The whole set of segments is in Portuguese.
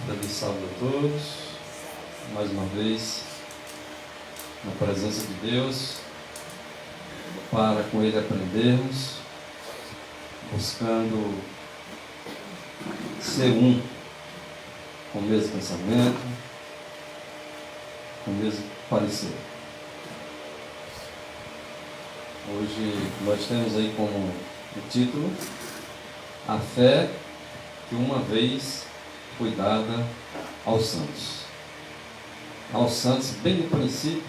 Feliz sábado a todos, mais uma vez na presença de Deus, para com Ele aprendermos, buscando ser um, com o mesmo pensamento, com o mesmo parecer. Hoje nós temos aí como o título A Fé que uma vez foi dada aos santos. Aos santos bem no princípio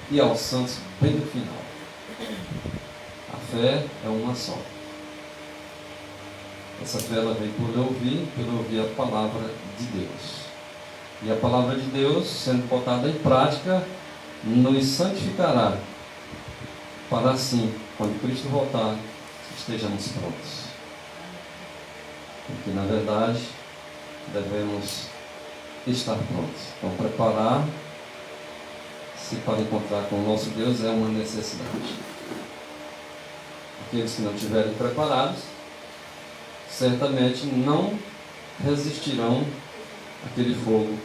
e aos santos bem no final. A fé é uma só. Essa fé ela vem por ouvir a palavra de Deus. E a palavra de Deus, sendo botada em prática, nos santificará, para assim, quando Cristo voltar, estejamos prontos. Porque, na verdade, devemos estar prontos. Então, preparar-se para encontrar com o nosso Deus é uma necessidade. Aqueles que não estiverem preparados, certamente não resistirão àquele fogo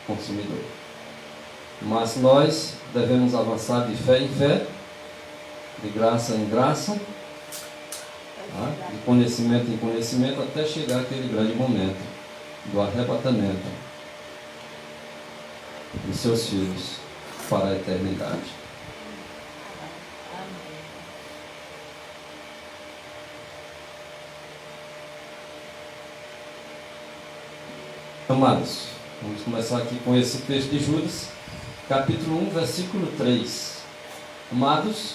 consumidor. Mas nós devemos avançar de fé em fé, de graça em graça, de conhecimento em conhecimento, até chegar aquele grande momento do arrebatamento dos seus filhos para a eternidade. Amados, vamos começar aqui com esse texto de Judas, capítulo 1, versículo 3. Amados,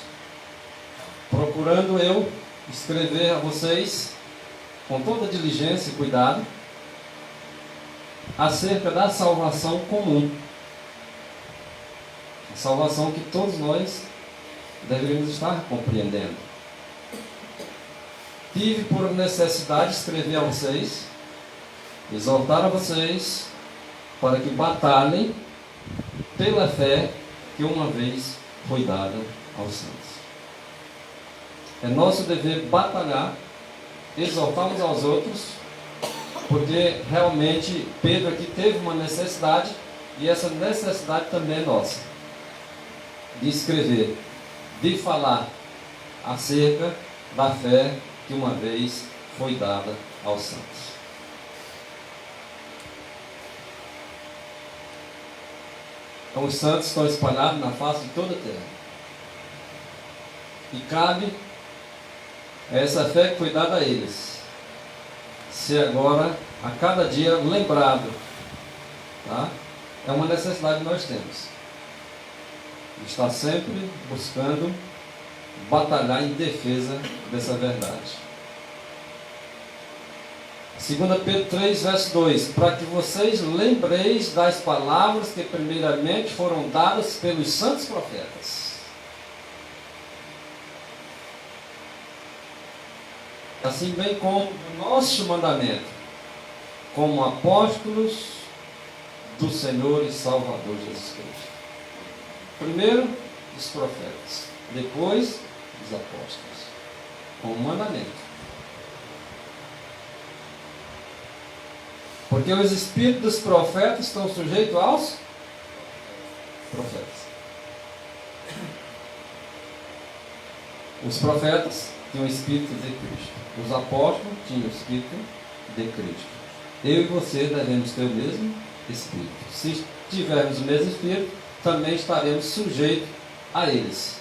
procurando eu escrever a vocês com toda diligência e cuidado acerca da salvação comum, a salvação que todos nós deveríamos estar compreendendo. Tive por necessidade escrever a vocês, exortar a vocês para que batalhem pela fé que uma vez foi dada aos santos. É nosso dever batalhar, exortar uns aos outros, porque realmente Pedro aqui teve uma necessidade, e essa necessidade também é nossa, de escrever, de falar acerca da fé que uma vez foi dada aos santos. Então os santos estão espalhados na face de toda a terra, e cabe essa fé que foi dada a eles ser agora, a cada dia, lembrado. Tá? É uma necessidade que nós temos. Estar sempre buscando batalhar em defesa dessa verdade. 2 Pedro 3, verso 2. Para que vocês lembreis das palavras que primeiramente foram dadas pelos santos profetas. Assim bem como o nosso mandamento, como apóstolos do Senhor e Salvador Jesus Cristo. Primeiro, os profetas, depois, os apóstolos, com o mandamento. Porque os espíritos dos profetas estão sujeitos aos profetas. Os profetas tinham o espírito de Cristo. Os apóstolos tinham o espírito de Cristo. Eu e você devemos ter o mesmo espírito. Se tivermos o mesmo espírito, também estaremos sujeitos a eles,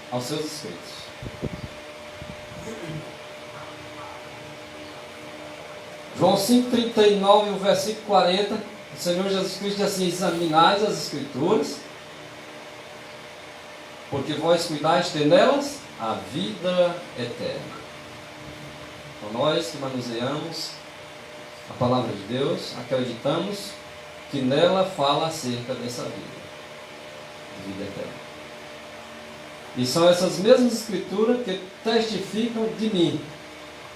aos seus espíritos. João 5,39, o versículo 40, o Senhor Jesus Cristo diz assim: examinais as Escrituras, porque vós cuidais de ter nelas a vida eterna. Então nós que manuseamos a palavra de Deus, acreditamos que nela fala acerca dessa vida, de vida eterna. E são essas mesmas escrituras que testificam de mim,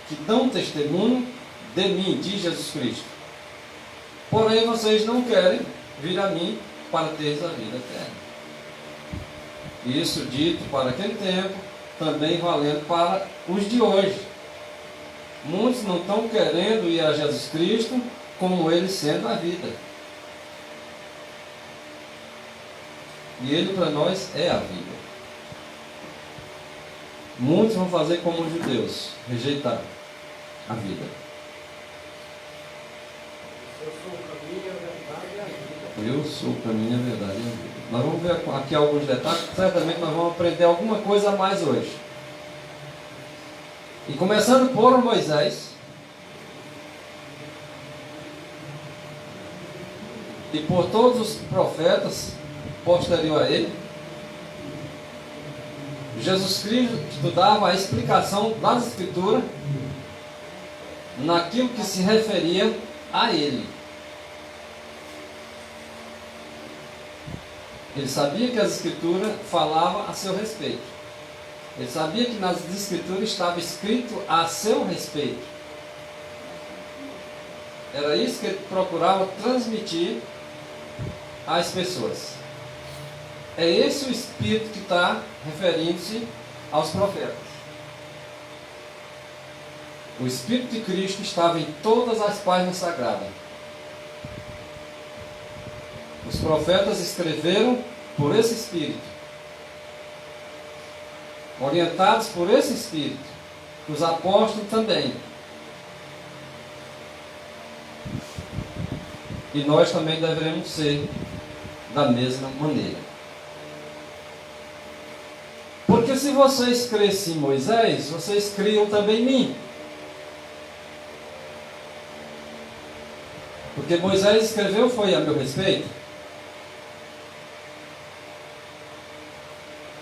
que dão testemunho de mim, de Jesus Cristo. Porém vocês não querem vir a mim para teres a vida eterna. Isso dito para aquele tempo, também valendo para os de hoje. Muitos não estão querendo ir a Jesus Cristo como Ele sendo a vida. E Ele para nós é a vida. Muitos vão fazer como os judeus, rejeitar a vida. Eu sou o caminho, a verdade e a vida. Eu sou o caminho, a verdade e a vida. Nós vamos ver aqui alguns detalhes, certamente nós vamos aprender alguma coisa a mais hoje. E começando por Moisés, e por todos os profetas posterior a ele, Jesus Cristo dava a explicação das Escrituras naquilo que se referia a ele. Ele sabia que as Escrituras falavam a seu respeito. Ele sabia que nas Escrituras estava escrito a seu respeito. Era isso que ele procurava transmitir às pessoas. É esse o Espírito que está referindo-se aos profetas. O Espírito de Cristo estava em todas as páginas sagradas. Os profetas escreveram por esse Espírito, orientados por esse Espírito. Os apóstolos também. E nós também deveremos ser da mesma maneira. Porque se vocês crescem em Moisés, vocês criam também em mim. Porque Moisés escreveu foi a meu respeito.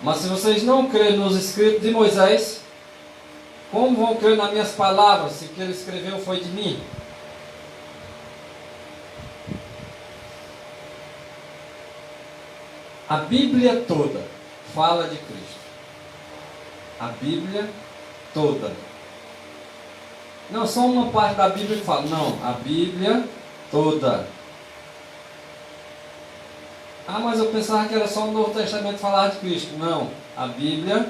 Mas se vocês não crerem nos escritos de Moisés, como vão crer nas minhas palavras, se o que ele escreveu foi de mim? A Bíblia toda fala de Cristo. A Bíblia toda. Não, só uma parte da Bíblia que fala. Não, a Bíblia toda. Ah, mas eu pensava que era só o Novo Testamento falar de Cristo. Não, a Bíblia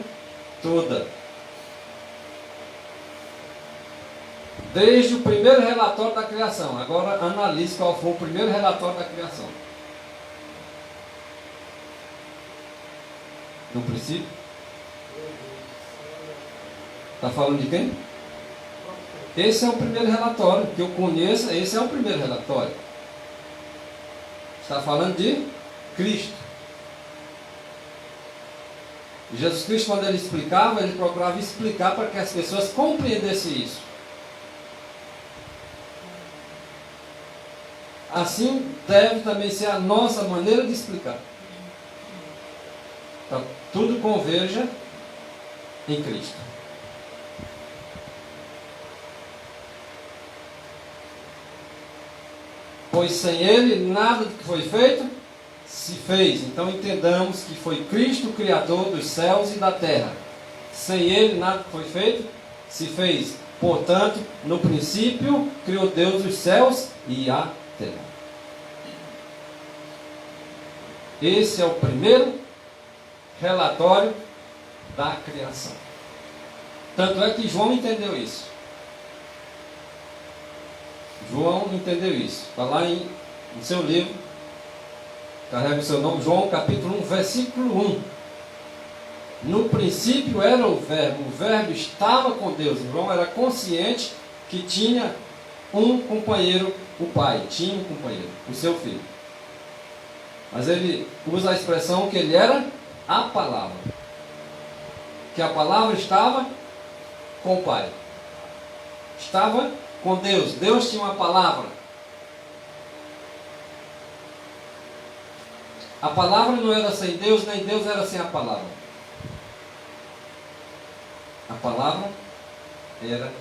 toda. Desde o primeiro relatório da criação. Agora analise qual foi o primeiro relatório da criação. No princípio? Está falando de quem? Esse é o primeiro relatório que eu conheço. Esse é o primeiro relatório. Está falando de Cristo. Jesus Cristo, quando ele explicava, ele procurava explicar para que as pessoas compreendessem isso. Assim deve também ser a nossa maneira de explicar. Então, tudo converja em Cristo. Pois sem Ele nada do que foi feito se fez. Então entendamos que foi Cristo o Criador dos céus e da terra. Sem Ele nada do que foi feito se fez. Portanto, no princípio criou Deus os céus e a terra. Esse é o primeiro relatório da criação. Tanto é que João entendeu isso. João entendeu isso. Está lá no seu livro, carrega o seu nome, João capítulo 1, versículo 1. No princípio era o verbo estava com Deus. João era consciente que tinha um companheiro, o pai, tinha um companheiro, o seu filho. Mas ele usa a expressão que ele era a palavra. Que a palavra estava com o pai. Estava com Deus. Deus tinha uma palavra. A palavra não era sem Deus, nem Deus era sem a palavra. A palavra era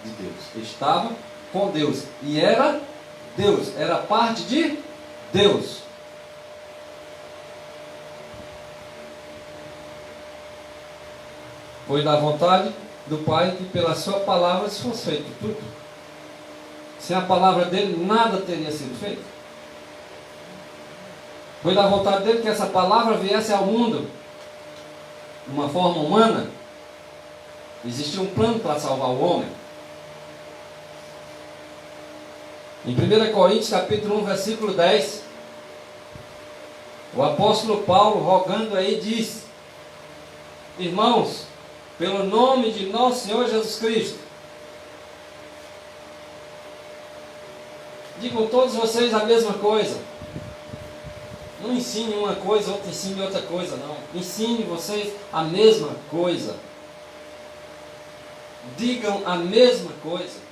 de Deus. Estava com Deus. E era Deus. Era parte de Deus. Foi da vontade do Pai que pela sua palavra se fosse feito tudo. Sem a palavra dele, nada teria sido feito. Foi da vontade dele que essa palavra viesse ao mundo de uma forma humana. Existia um plano para salvar o homem. Em 1 Coríntios capítulo 1, versículo 10, o apóstolo Paulo, rogando aí, diz: irmãos, pelo nome de nosso Senhor Jesus Cristo, digam todos vocês a mesma coisa. Não ensine uma coisa, outro ensine outra coisa, não. Ensine vocês a mesma coisa. Digam a mesma coisa.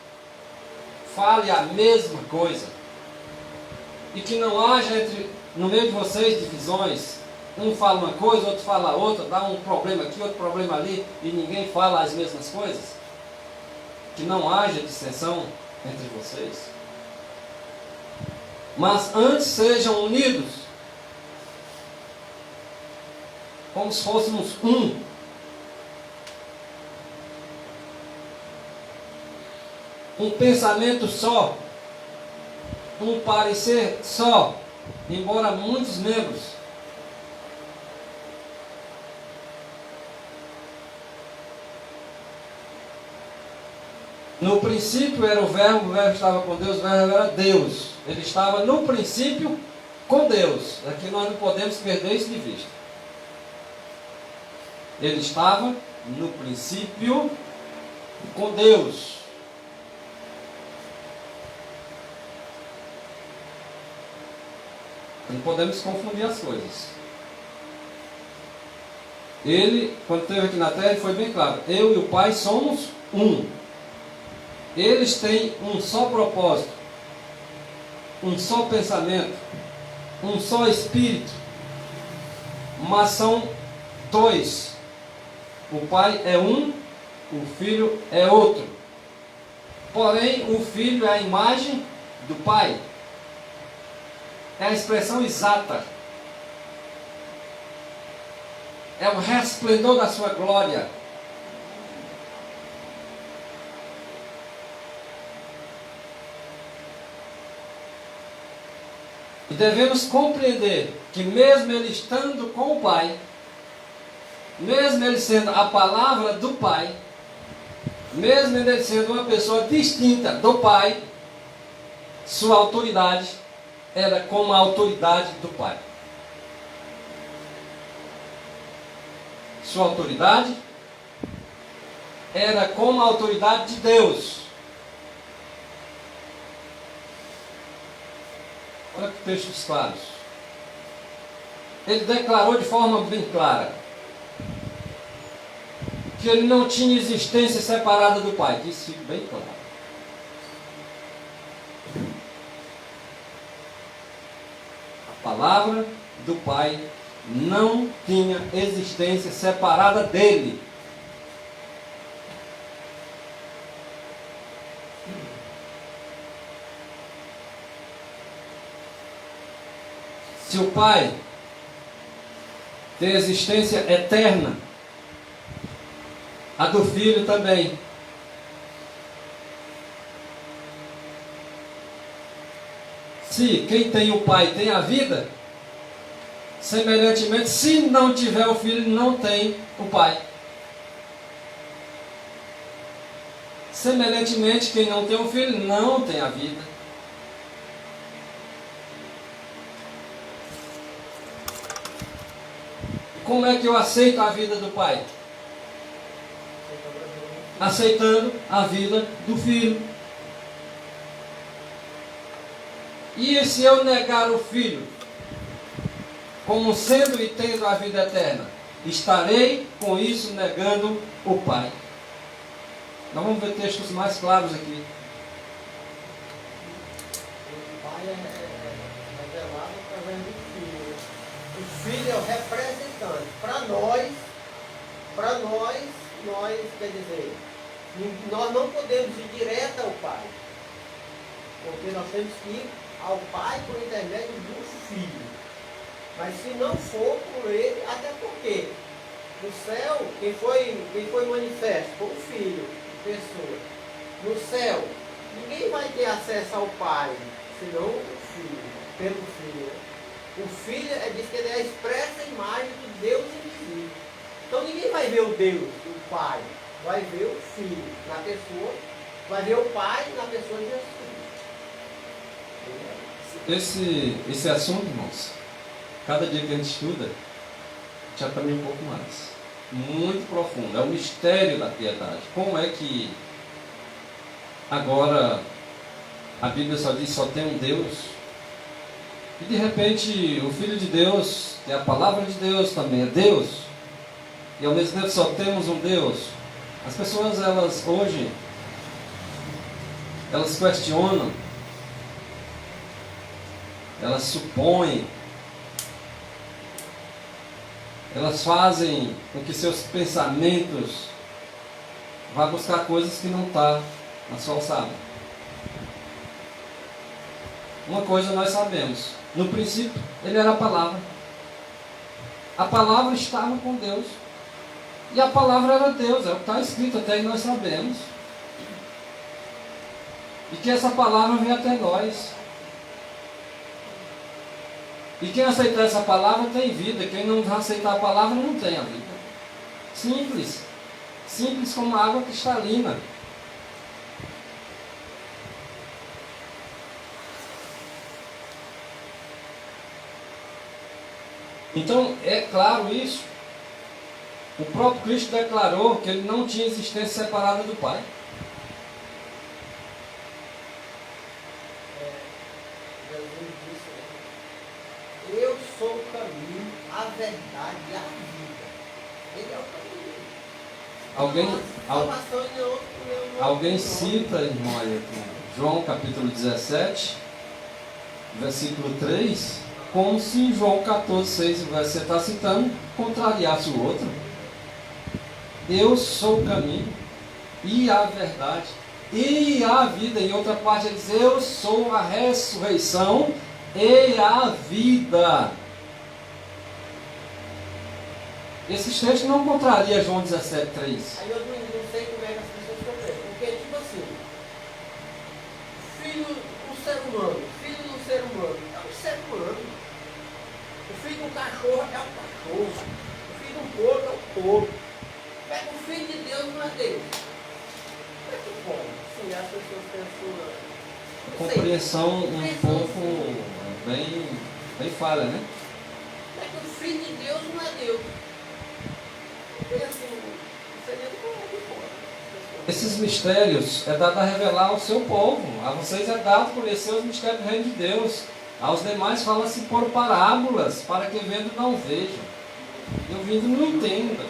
Fale a mesma coisa. E que não haja no meio de vocês divisões. Um fala uma coisa, outro fala outra, dá um problema aqui, outro problema ali, e ninguém fala as mesmas coisas. Que não haja dissensão entre vocês. Mas antes sejam unidos, como se fôssemos um. Um pensamento só, um parecer só, embora muitos membros. No princípio era o verbo estava com Deus, o verbo era Deus. Ele estava no princípio com Deus. Aqui nós não podemos perder isso de vista. Ele estava no princípio com Deus. Não podemos confundir as coisas. Ele, quando esteve aqui na terra, ele foi bem claro: eu e o Pai somos um. Eles têm um só propósito, um só pensamento, um só espírito, mas são dois. O Pai é um, o Filho é outro. Porém, o Filho é a imagem do Pai. É a expressão exata. É o resplendor da sua glória. E devemos compreender que mesmo ele estando com o Pai, mesmo ele sendo a palavra do Pai, mesmo ele sendo uma pessoa distinta do Pai, sua autoridade era como a autoridade do Pai. Sua autoridade era como a autoridade de Deus. Olha que textos claros. Ele declarou de forma bem clara que ele não tinha existência separada do Pai. Que isso fica bem claro. A palavra do Pai não tinha existência separada dele. Se o Pai tem existência eterna, a do Filho também. Se quem tem o Pai tem a vida, semelhantemente, se não tiver o Filho, não tem o Pai. Semelhantemente, quem não tem o Filho, não tem a vida. Como é que eu aceito a vida do Pai? Aceitando a vida do Filho. E se eu negar o Filho, como sendo e tendo a vida eterna, estarei com isso negando o Pai. Nós vamos ver textos mais claros aqui. O Pai é revelado através do Filho. O Filho é o representante. Para nós, quer dizer, nós não podemos ir direto ao Pai. Porque nós temos que ir ao Pai por intermédio do Filho. Mas se não for por ele, até porque no céu, quem foi manifesto foi o Filho, pessoa. No céu, ninguém vai ter acesso ao Pai, senão o Filho, pelo Filho. O Filho diz que ele é a expressa imagem do Deus invisível. Então ninguém vai ver o Deus, o Pai, vai ver o Filho na pessoa, vai ver o Pai na pessoa de Jesus. Esse assunto, irmãos, cada dia que a gente estuda, a gente aprende um pouco mais. Muito profundo. É o mistério da piedade. Como é que agora a Bíblia só diz só tem um Deus? E de repente o Filho de Deus, que é a palavra de Deus, também é Deus. E ao mesmo tempo só temos um Deus. As pessoas, elas hoje, elas questionam, elas supõem, elas fazem com que seus pensamentos vá buscar coisas que não estão na sua alçada. Uma coisa nós sabemos: no princípio ele era a palavra. A palavra estava com Deus. E a palavra era Deus, é o que está escrito, até aí nós sabemos. E que essa palavra vem até nós. E quem aceitar essa palavra tem vida. Quem não aceitar a palavra não tem a vida. Simples. Simples como a água cristalina. Então, é claro isso. O próprio Cristo declarou que ele não tinha existência separada do Pai. Jesus disse, eu sou o caminho, a verdade e a vida. Ele é o caminho. Alguém cita, irmão, João capítulo 17, versículo 3, como se João 14, 6, o verso que você está citando, contrariasse o outro. Eu sou o caminho e a verdade e a vida. Em outra parte ele diz, eu sou a ressurreição e a vida. Esses textos não contrariam João 17, 3. Aí eu não sei como é que as pessoas compreendem. Porque, tipo assim, filho do ser humano é um ser humano. O filho do cachorro é o cachorro. O filho do porco é o porco. O filho de Deus não é Deus. Como é que pode? Sim, as pessoas pensam. Compreensão um pouco bem falha, né? Como é que o filho de Deus não é Deus? Porque assim, seria de fora. Esses mistérios é dado a revelar ao seu povo. A vocês é dado conhecer os mistérios do reino de Deus. Aos demais fala-se por parábolas, para que vendo não vejam, e ouvindo não entenda.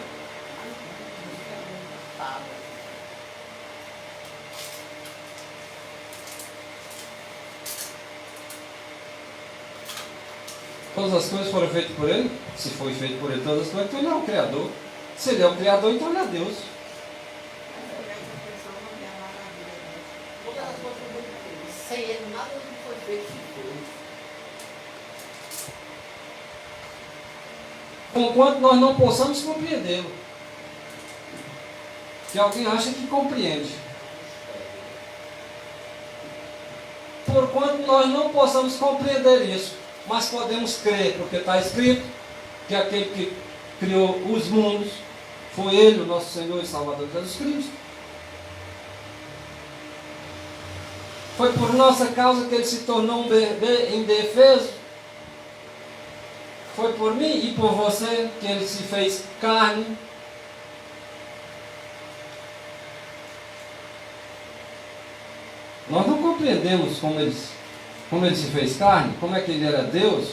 Todas as coisas foram feitas por Ele. Se foi feito por Ele todas as coisas, então Ele é o Criador. Se Ele é o Criador, então Ele é Deus. Todas as coisas foram feitas. Sem Ele, nada do que foi feito se fez. Enquanto nós não possamos compreendê-lo. Que alguém acha que compreende. Porquanto nós não possamos compreender isso, mas podemos crer, porque está escrito que aquele que criou os mundos foi Ele, o nosso Senhor e Salvador Jesus Cristo. Foi por nossa causa que Ele se tornou um bebê indefeso. Foi por mim e por você que Ele se fez carne. Nós não compreendemos como ele se fez carne, como é que Ele era Deus,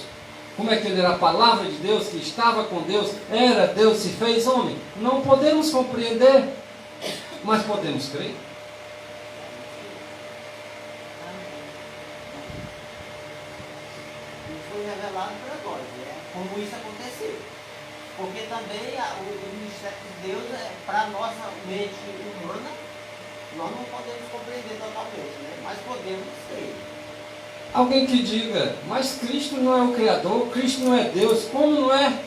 como é que Ele era a palavra de Deus, que estava com Deus, era Deus, se fez homem. Não podemos compreender, mas podemos crer. Foi revelado para nós, né? Como isso aconteceu. Porque também o mistério de Deus, para a nossa mente humana, nós não podemos compreender totalmente, né? Mas podemos crer. Alguém que diga, mas Cristo não é o Criador, Cristo não é Deus, como não é?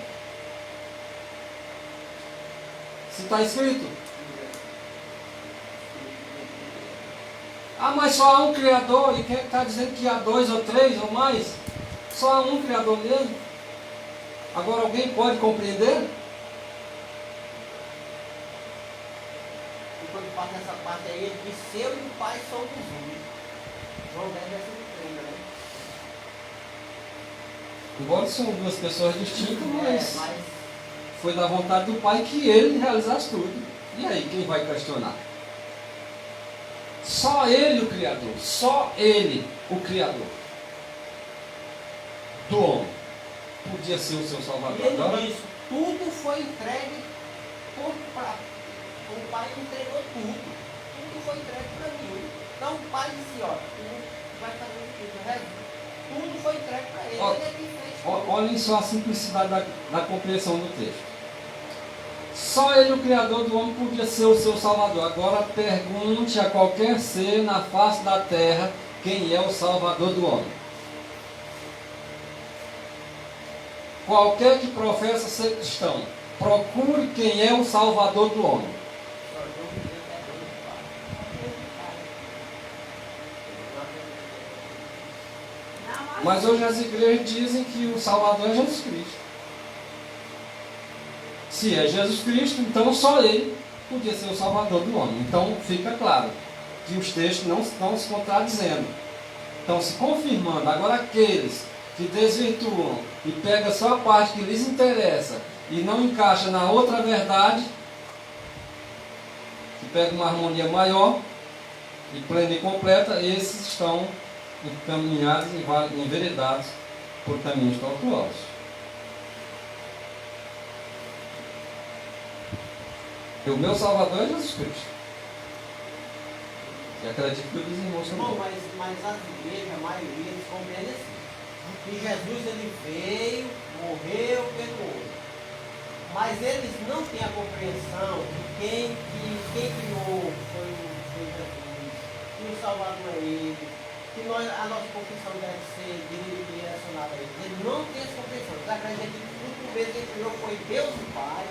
Se está escrito. Ah, mas só há um Criador, e quem está dizendo que há 2 ou 3 ou mais? Só há um Criador mesmo. Agora alguém pode compreender? E quando passa essa parte aí, ele diz, eu e o Pai somos um. João 10, versículo 30, né? Embora são duas pessoas distintas, mas mas foi da vontade do Pai que ele realizasse tudo. E aí, quem vai questionar? Só ele o Criador, só ele o Criador do homem podia ser o seu e Salvador. ele Agora, disse, tudo foi entregue por Pai. O Pai entregou tudo. Tudo foi entregue para mim. Então o Pai disse, ó, tu vai fazer o resto. Tudo foi entregue para ele. Ó, Ele é que fez tudo. olhem só a simplicidade da compreensão do texto. Só ele, o Criador do homem, podia ser o seu Salvador. Agora pergunte a qualquer ser na face da terra quem é o Salvador do homem. Qualquer que professa ser cristão, procure quem é o Salvador do homem. Mas hoje as igrejas dizem que o Salvador é Jesus Cristo. Se é Jesus Cristo, então só ele podia ser o Salvador do homem. Então fica claro que os textos não estão se contradizendo. Estão se confirmando. Agora aqueles que desvirtuam e pegam só a parte que lhes interessa e não encaixa na outra verdade, que pega uma harmonia maior e plena e completa, esses estão encaminhados e enveredados por caminhos tortuosos. E o meu Salvador é Jesus Cristo. E acredito que os irmãos Irmão, também. mas as igrejas, a maioria, eles compreendem assim. Que Jesus ele veio, morreu pelo outro. Mas eles não têm a compreensão de quem criou foi Jesus, que o Salvador é ele, que a nossa confissão deve ser direcionada a ele. Eles não têm essa compreensão. Eles acreditam que o primeiro que criou foi Deus o Pai,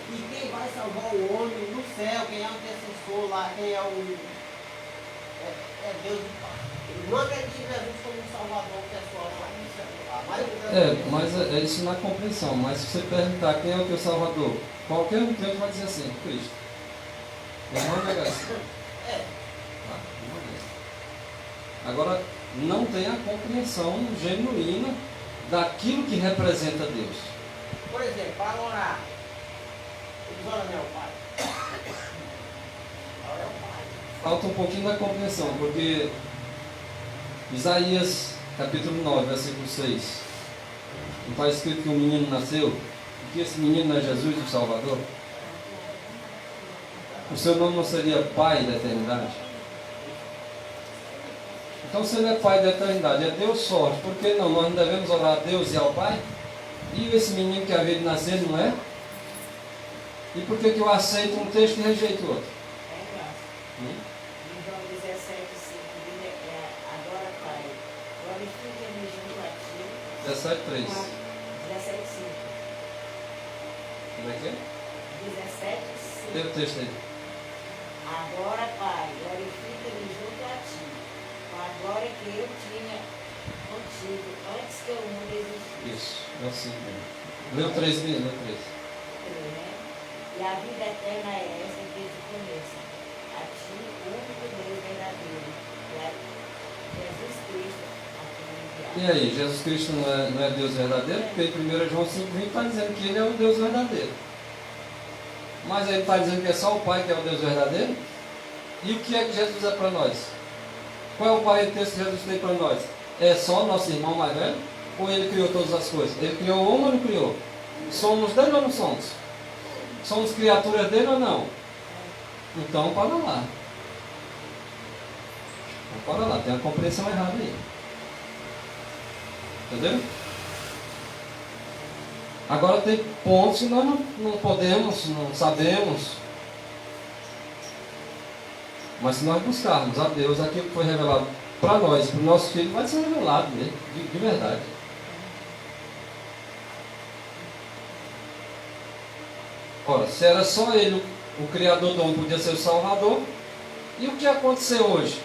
e quem vai salvar o homem no céu, quem é o intercessor lá, quem é o. É Deus o Pai. Eles não acreditam em Jesus como um Salvador pessoal lá no céu. A maioria Mas é isso na compreensão. Mas se você perguntar quem é o teu Salvador, qualquer um teu vai dizer assim, Cristo. Não nega assim. Tá, não nega. Agora, não tem a compreensão genuína daquilo que representa Deus. Por exemplo, para orar, eles oram ao Pai. Ora é o Pai. Falta um pouquinho da compreensão, porque Isaías capítulo 9, versículo 6, não está escrito que um menino nasceu, e que esse menino é Jesus, o Salvador? O seu nome não seria Pai da eternidade? Então, se ele é Pai da eternidade, é Deus só, por que não? Nós não devemos orar a Deus e ao Pai? E esse menino que havia de nascer não é? E por que eu aceito um texto e rejeito outro? João 17, 5, agora, Pai, glorifica-me junto a ti. 17:3. 17, 5. Como é que é? 17, Tem 5. o texto aí. Agora, Pai, glorifica-me junto a ti, com a glória que eu tinha contigo antes que o mundo existisse. Isso, é assim mesmo. Leu 3 mesmo, leu 3. Né? E a vida eterna é essa desde o começo. A ti, o único Deus verdadeiro. E a Jesus Cristo, a quem E enviaste. aí, Jesus Cristo não é Deus verdadeiro? Porque em 1 João 5,20 está dizendo que ele é o Deus verdadeiro. Mas ele está dizendo que é só o Pai que é o Deus verdadeiro? E o que é que Jesus é para nós? Qual é o parentesco que Jesus tem para nós? É só nosso irmão mais velho? Ou ele criou todas as coisas? Ele criou o homem ou não criou? Somos dele ou não somos? Somos criaturas dele ou não? Então, para lá. Então, para lá, tem uma compreensão errada aí. Entendeu? Agora tem pontos que nós não podemos, não sabemos. Mas se nós buscarmos a Deus, aquilo que foi revelado para nós, para o nosso filho, vai ser revelado mesmo, de verdade. Ora, se era só ele, o Criador do homem, podia ser o Salvador, e o que aconteceu hoje?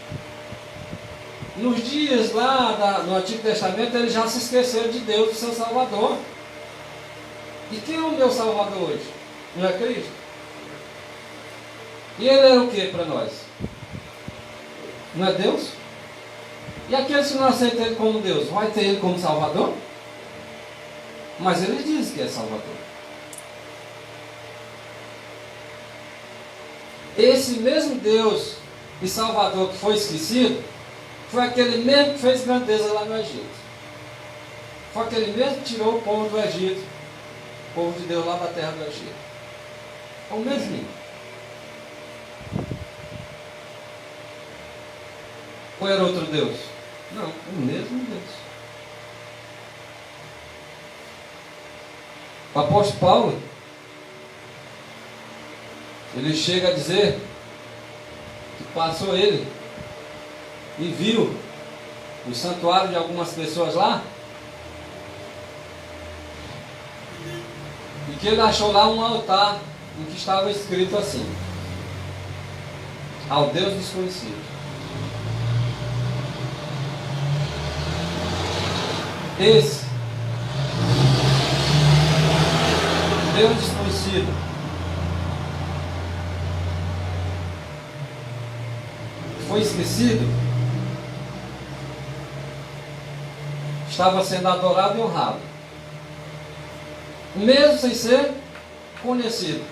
Nos dias lá no Antigo Testamento, eles já se esqueceram de Deus, do seu Salvador. E quem é o meu Salvador hoje? Não é Cristo? E ele era o que para nós? Não é Deus? E aqueles que não aceitam ele como Deus, vai ter ele como Salvador? Mas ele diz que é Salvador. Esse mesmo Deus e Salvador que foi esquecido, foi aquele mesmo que fez grandeza lá no Egito. Foi aquele mesmo que tirou o povo do Egito, o povo de Deus lá da terra do Egito. É o mesmo. Ou era outro Deus? Não, o mesmo Deus. O apóstolo Paulo, ele chega a dizer que passou ele e viu o santuário de algumas pessoas lá, e que ele achou lá um altar em que estava escrito assim: ao Deus desconhecido. Esse Deus desconhecido foi esquecido, estava sendo adorado e honrado, mesmo sem ser conhecido,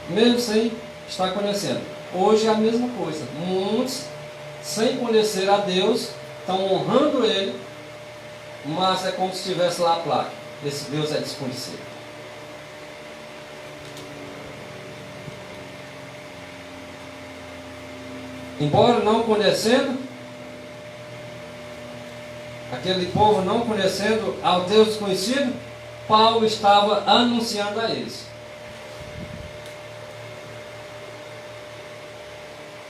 mesmo sem estar conhecendo. Hoje é a mesma coisa. Muitos, sem conhecer a Deus, estão honrando Ele, mas é como se estivesse lá a placa: esse Deus é desconhecido. Embora não conhecendo, aquele povo não conhecendo ao Deus desconhecido, Paulo estava anunciando a eles.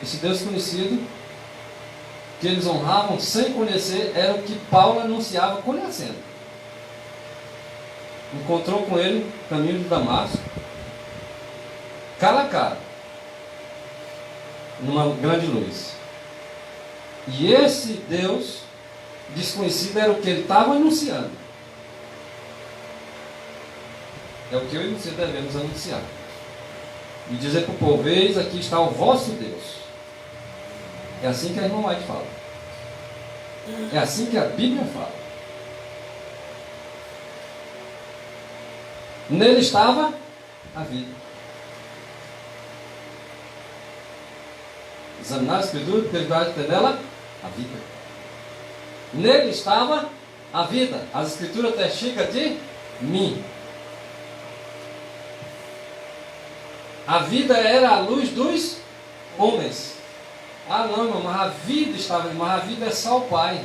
Esse Deus conhecido, que eles honravam sem conhecer, era o que Paulo anunciava conhecendo. Encontrou com ele no caminho de Damasco, cara a cara, numa grande luz. E esse Deus desconhecido era o que ele estava anunciando. É o que eu e você devemos anunciar. E dizer para o povo: eis aqui está o vosso Deus. É assim que a irmã White fala. É assim que a Bíblia fala. Nele estava a vida. Examinar a Escritura, porque ele vai ter nela a vida. Nele estava a vida. As Escrituras testificam de mim. A vida era a luz dos homens. Ah não, irmão, mas a vida estava, mas a vida é só o Pai.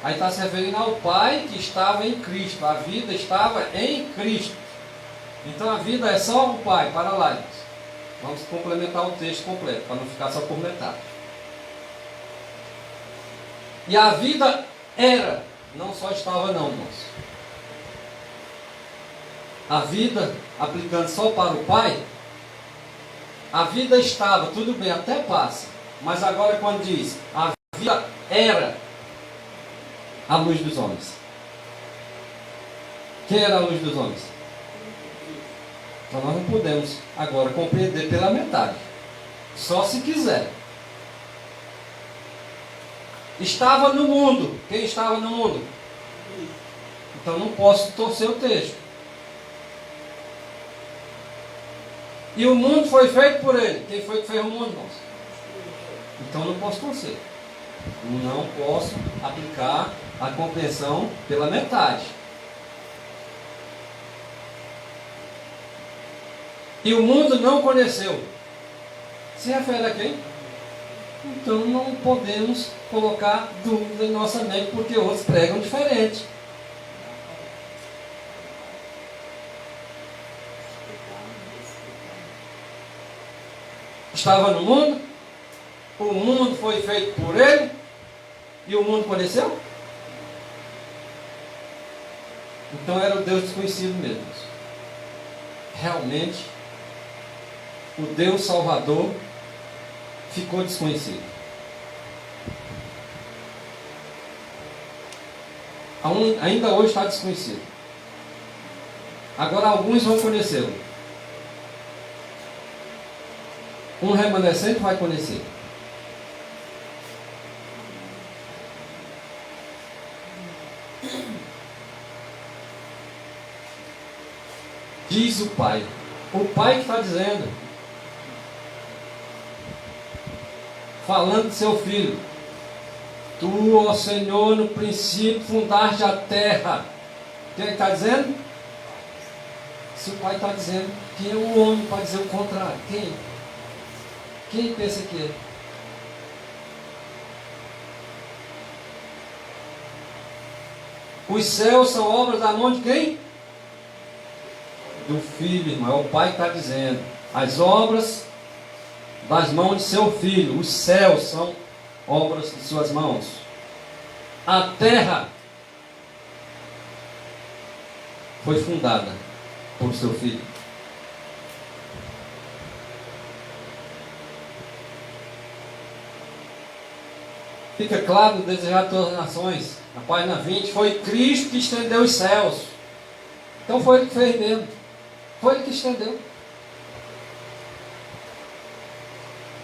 Aí está se referindo ao Pai que estava em Cristo. A vida estava em Cristo. Então a vida é só o Pai. Para lá, irmãos. Vamos complementar o texto completo, para não ficar só por metade. E a vida era, não só estava não, irmãos. A vida, aplicando só para o Pai, a vida estava, tudo bem, até passa. Mas agora quando diz, a vida era a luz dos homens. Quem era a luz dos homens? Então nós não podemos agora compreender pela metade. Só se quiser. Estava no mundo. Quem estava no mundo? Então não posso torcer o texto. E o mundo foi feito por ele. Quem foi que fez o mundo, irmãos? Então não posso torcer. Não posso aplicar a compreensão pela metade. E o mundo não conheceu. Se refere a quem? Então não podemos colocar dúvida em nossa mente, porque outros pregam diferente. Estava no mundo, o mundo foi feito por ele, e o mundo conheceu? Então era o Deus desconhecido mesmo. Realmente, o Deus Salvador ficou desconhecido. Ainda hoje está desconhecido. Agora alguns vão conhecê-lo. Um remanescente vai conhecer. Diz o Pai. O Pai que está dizendo. Falando de seu filho. Tu, ó Senhor, no princípio fundaste a terra. Quem é que está dizendo? Se o Pai está dizendo, quem é o homem para dizer o contrário? Quem? Quem pensa que é? Os céus são obras da mão de quem? Do Filho, irmão. É o Pai que está dizendo. As obras das mãos de seu Filho. Os céus são obras de suas mãos. A terra foi fundada por seu Filho. Fica claro no desejar de todas as nações. Na página 20, foi Cristo que estendeu os céus. Então foi Ele que fez mesmo. Foi Ele que estendeu.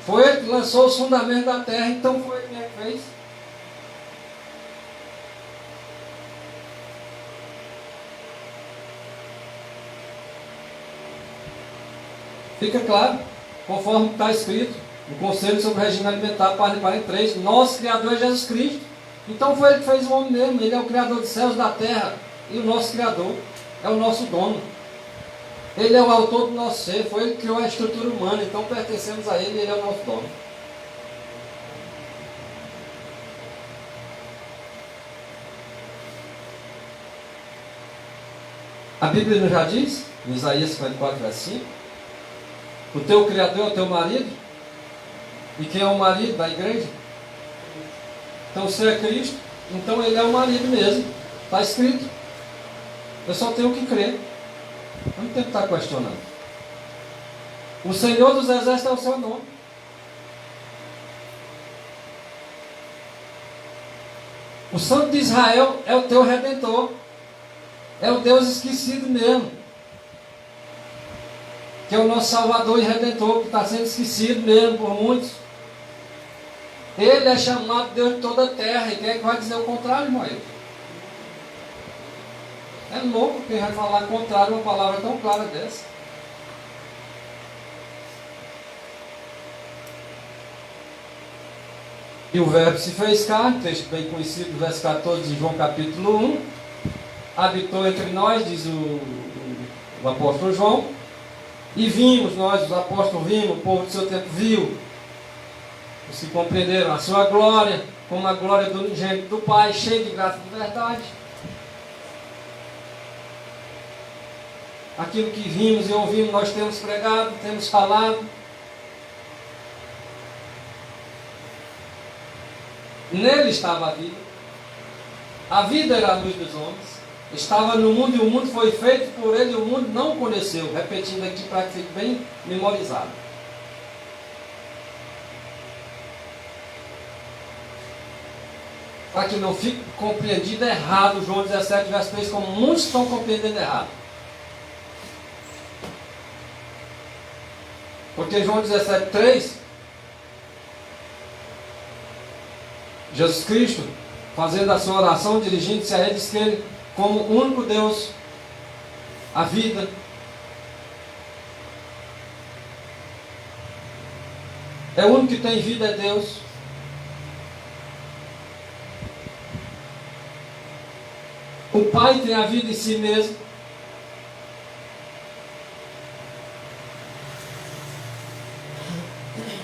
Foi Ele que lançou os fundamentos da terra. Então foi Ele que fez. Fica claro, conforme está escrito no Conselho sobre o Regime Alimentar, página 43, nosso Criador é Jesus Cristo. Então foi Ele que fez o homem mesmo. Ele é o Criador dos céus e da terra. E o nosso Criador é o nosso dono. Ele é o autor do nosso ser. Foi Ele que criou a estrutura humana. Então pertencemos a Ele e Ele é o nosso dono. A Bíblia não já diz, em Isaías 54, versículo 5, o teu Criador é o teu marido. E quem é o marido da igreja? Então você é Cristo. Então Ele é o marido mesmo. Está escrito. Eu só tenho que crer. Eu não tenho que estar questionando. O Senhor dos Exércitos é o seu nome. O Santo de Israel é o teu Redentor. É o Deus esquecido mesmo. Que é o nosso Salvador e Redentor, que está sendo esquecido mesmo por muitos. Ele é chamado Deus de toda a terra. E quem é que vai dizer o contrário, irmão? É louco quem vai falar contrário a uma palavra tão clara dessa. E o Verbo se fez carne, texto bem conhecido, verso 14 de João capítulo 1. Habitou entre nós, diz o apóstolo João. E vimos, nós, os apóstolos, vimos, o povo do seu tempo viu. Os que compreenderam a sua glória, como a glória do unigênito do Pai, cheio de graça e de verdade. Aquilo que vimos e ouvimos, nós temos pregado, temos falado. Nele estava a vida. A vida era a luz dos homens. Estava no mundo e o mundo foi feito por ele e o mundo não o conheceu. Repetindo aqui para que fique bem memorizado. Para que não fique compreendido errado, João 17, verso 3, como muitos estão compreendendo errado. Porque João 17, 3, Jesus Cristo, fazendo a sua oração, dirigindo-se a ele, diz que ele, como o único Deus, a vida, é o único que tem vida, é Deus. O Pai tem a vida em si mesmo.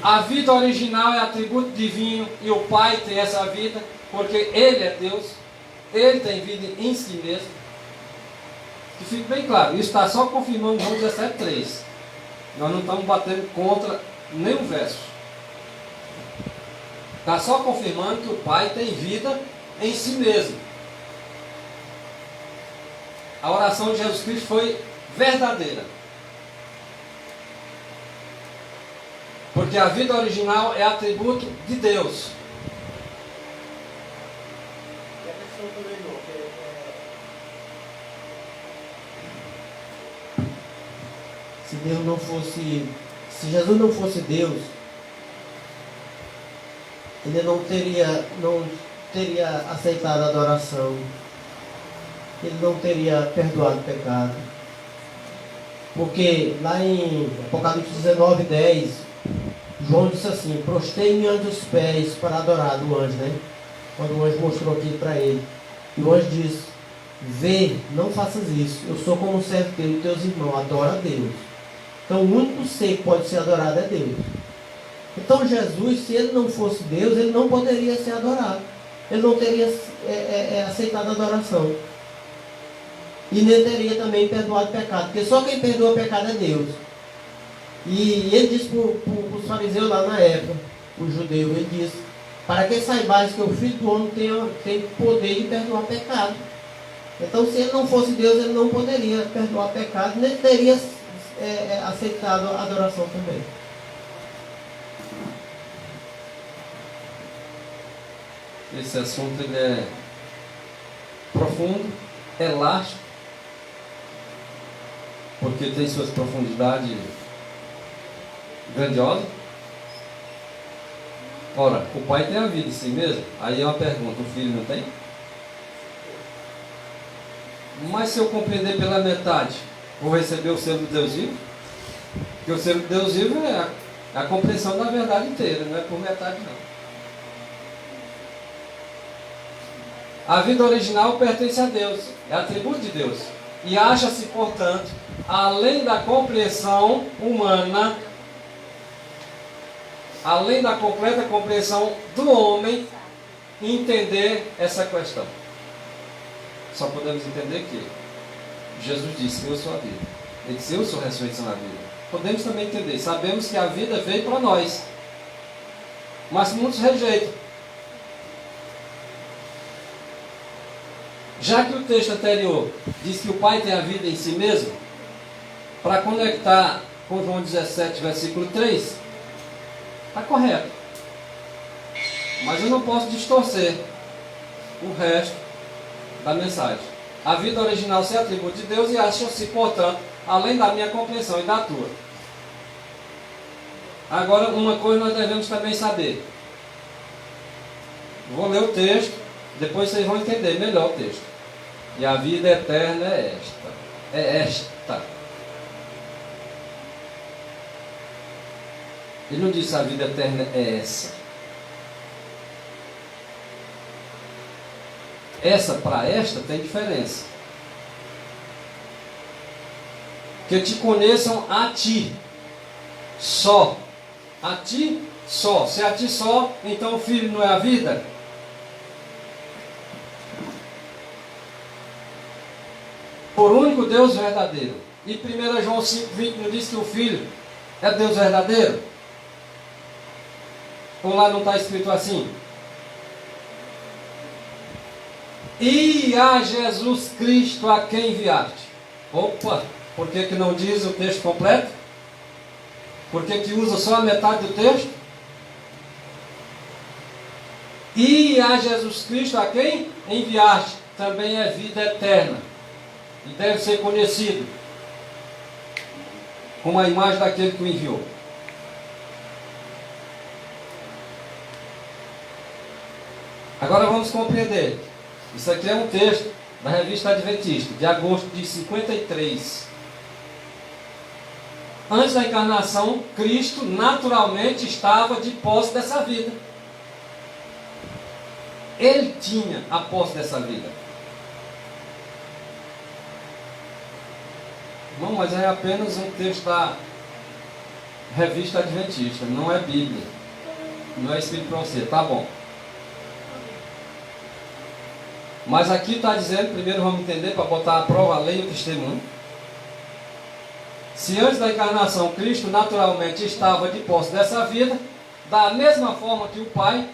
A vida original é atributo divino e o Pai tem essa vida porque Ele é Deus. Ele tem vida em si mesmo. Que fique bem claro, isso está só confirmando João 17,3. Nós não estamos batendo contra nenhum verso. Está só confirmando que o Pai tem vida em si mesmo. A oração de Jesus Cristo foi verdadeira. Porque a vida original é atributo de Deus. E a questão também, irmão, se Deus não fosse, se Jesus não fosse Deus, ele não teria aceitado a adoração, ele não teria perdoado o pecado, Porque lá em Apocalipse 19:10, João disse assim: prostei-me ante os pés para adorar do anjo, né? Quando o anjo mostrou aquilo para ele. E o anjo disse: vê, não faças isso. Eu sou como um servo teu e teus irmãos, adora a Deus. Então o único ser que pode ser adorado é Deus. Então Jesus, se ele não fosse Deus, ele não poderia ser adorado. Ele não teria aceitado a adoração. E nem teria também perdoado pecado. Porque só quem perdoa pecado é Deus. E ele disse para os fariseus lá na época, os judeus, ele disse: para que saibais que o Filho do Homem tem poder de perdoar pecado. Então, se ele não fosse Deus, ele não poderia perdoar pecado, nem teria aceitado a adoração também. Esse assunto ele é profundo, elástico, porque tem suas profundidades grandiosas. Ora, o pai tem a vida em si mesmo. Aí é uma pergunta: o filho não tem? Mas se eu compreender pela metade, vou receber o selo de Deus vivo? Porque o selo de Deus vivo é a compreensão da verdade inteira, não é por metade não. A vida original pertence a Deus, é atributo de Deus. E acha-se, portanto, além da compreensão humana, além da completa compreensão do homem, entender essa questão. Só podemos entender que Jesus disse: eu sou a vida. Ele disse: eu sou a ressurreição da vida. Podemos também entender, sabemos que a vida veio para nós, mas muitos rejeitam. Já que o texto anterior diz que o Pai tem a vida em si mesmo, para conectar com João 17, versículo 3, está correto. Mas eu não posso distorcer o resto da mensagem. A vida original se atribui de Deus e acha-se, portanto, além da minha compreensão e da tua. Agora, uma coisa nós devemos também saber. Vou ler o texto, depois vocês vão entender melhor o texto. E a vida eterna é esta. É esta. Ele não disse a vida eterna é essa. Essa para esta tem diferença. Que te conheçam a ti só. A ti só. Se a ti só, então o Filho não é a vida? Por único Deus verdadeiro. E 1 João 5,20 não diz que o Filho é Deus verdadeiro? Ou lá não está escrito assim? E a Jesus Cristo a quem enviaste. Opa, por que não diz o texto completo? Por que usa só a metade do texto? E a Jesus Cristo a quem enviaste, também é vida eterna. E deve ser conhecido como a imagem daquele que o enviou. Agora vamos compreender. Isso aqui é um texto da Revista Adventista, de agosto de 53. Antes da encarnação, Cristo naturalmente estava de posse dessa vida. Ele tinha a posse dessa vida. Não, mas é apenas um texto da Revista Adventista, não é Bíblia. Não é escrito para você, tá bom. Mas aqui está dizendo, primeiro vamos entender, para botar à prova a lei e o testemunho. Se antes da encarnação Cristo naturalmente estava de posse dessa vida, da mesma forma que o Pai,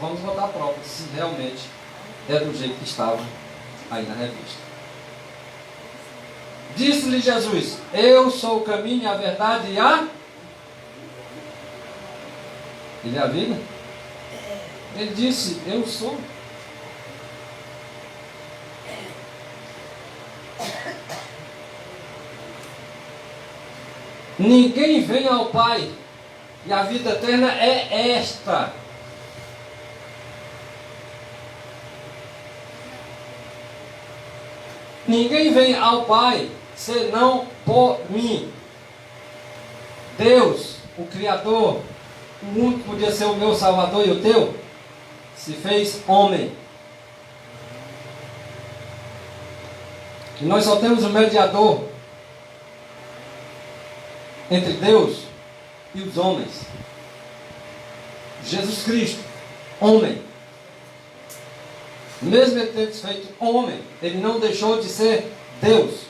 vamos botar à prova se realmente é do jeito que estava aí na revista. Disse-lhe Jesus: eu sou o caminho, a verdade e a... Ele é a vida? Ele disse: eu sou. Ninguém vem ao Pai, e a vida eterna é esta. Ninguém vem ao Pai senão por mim. Deus, o Criador, o único que podia ser o meu Salvador e o teu, se fez homem. E nós só temos um mediador entre Deus e os homens. Jesus Cristo, homem. Mesmo ele tendo feito homem, ele não deixou de ser Deus.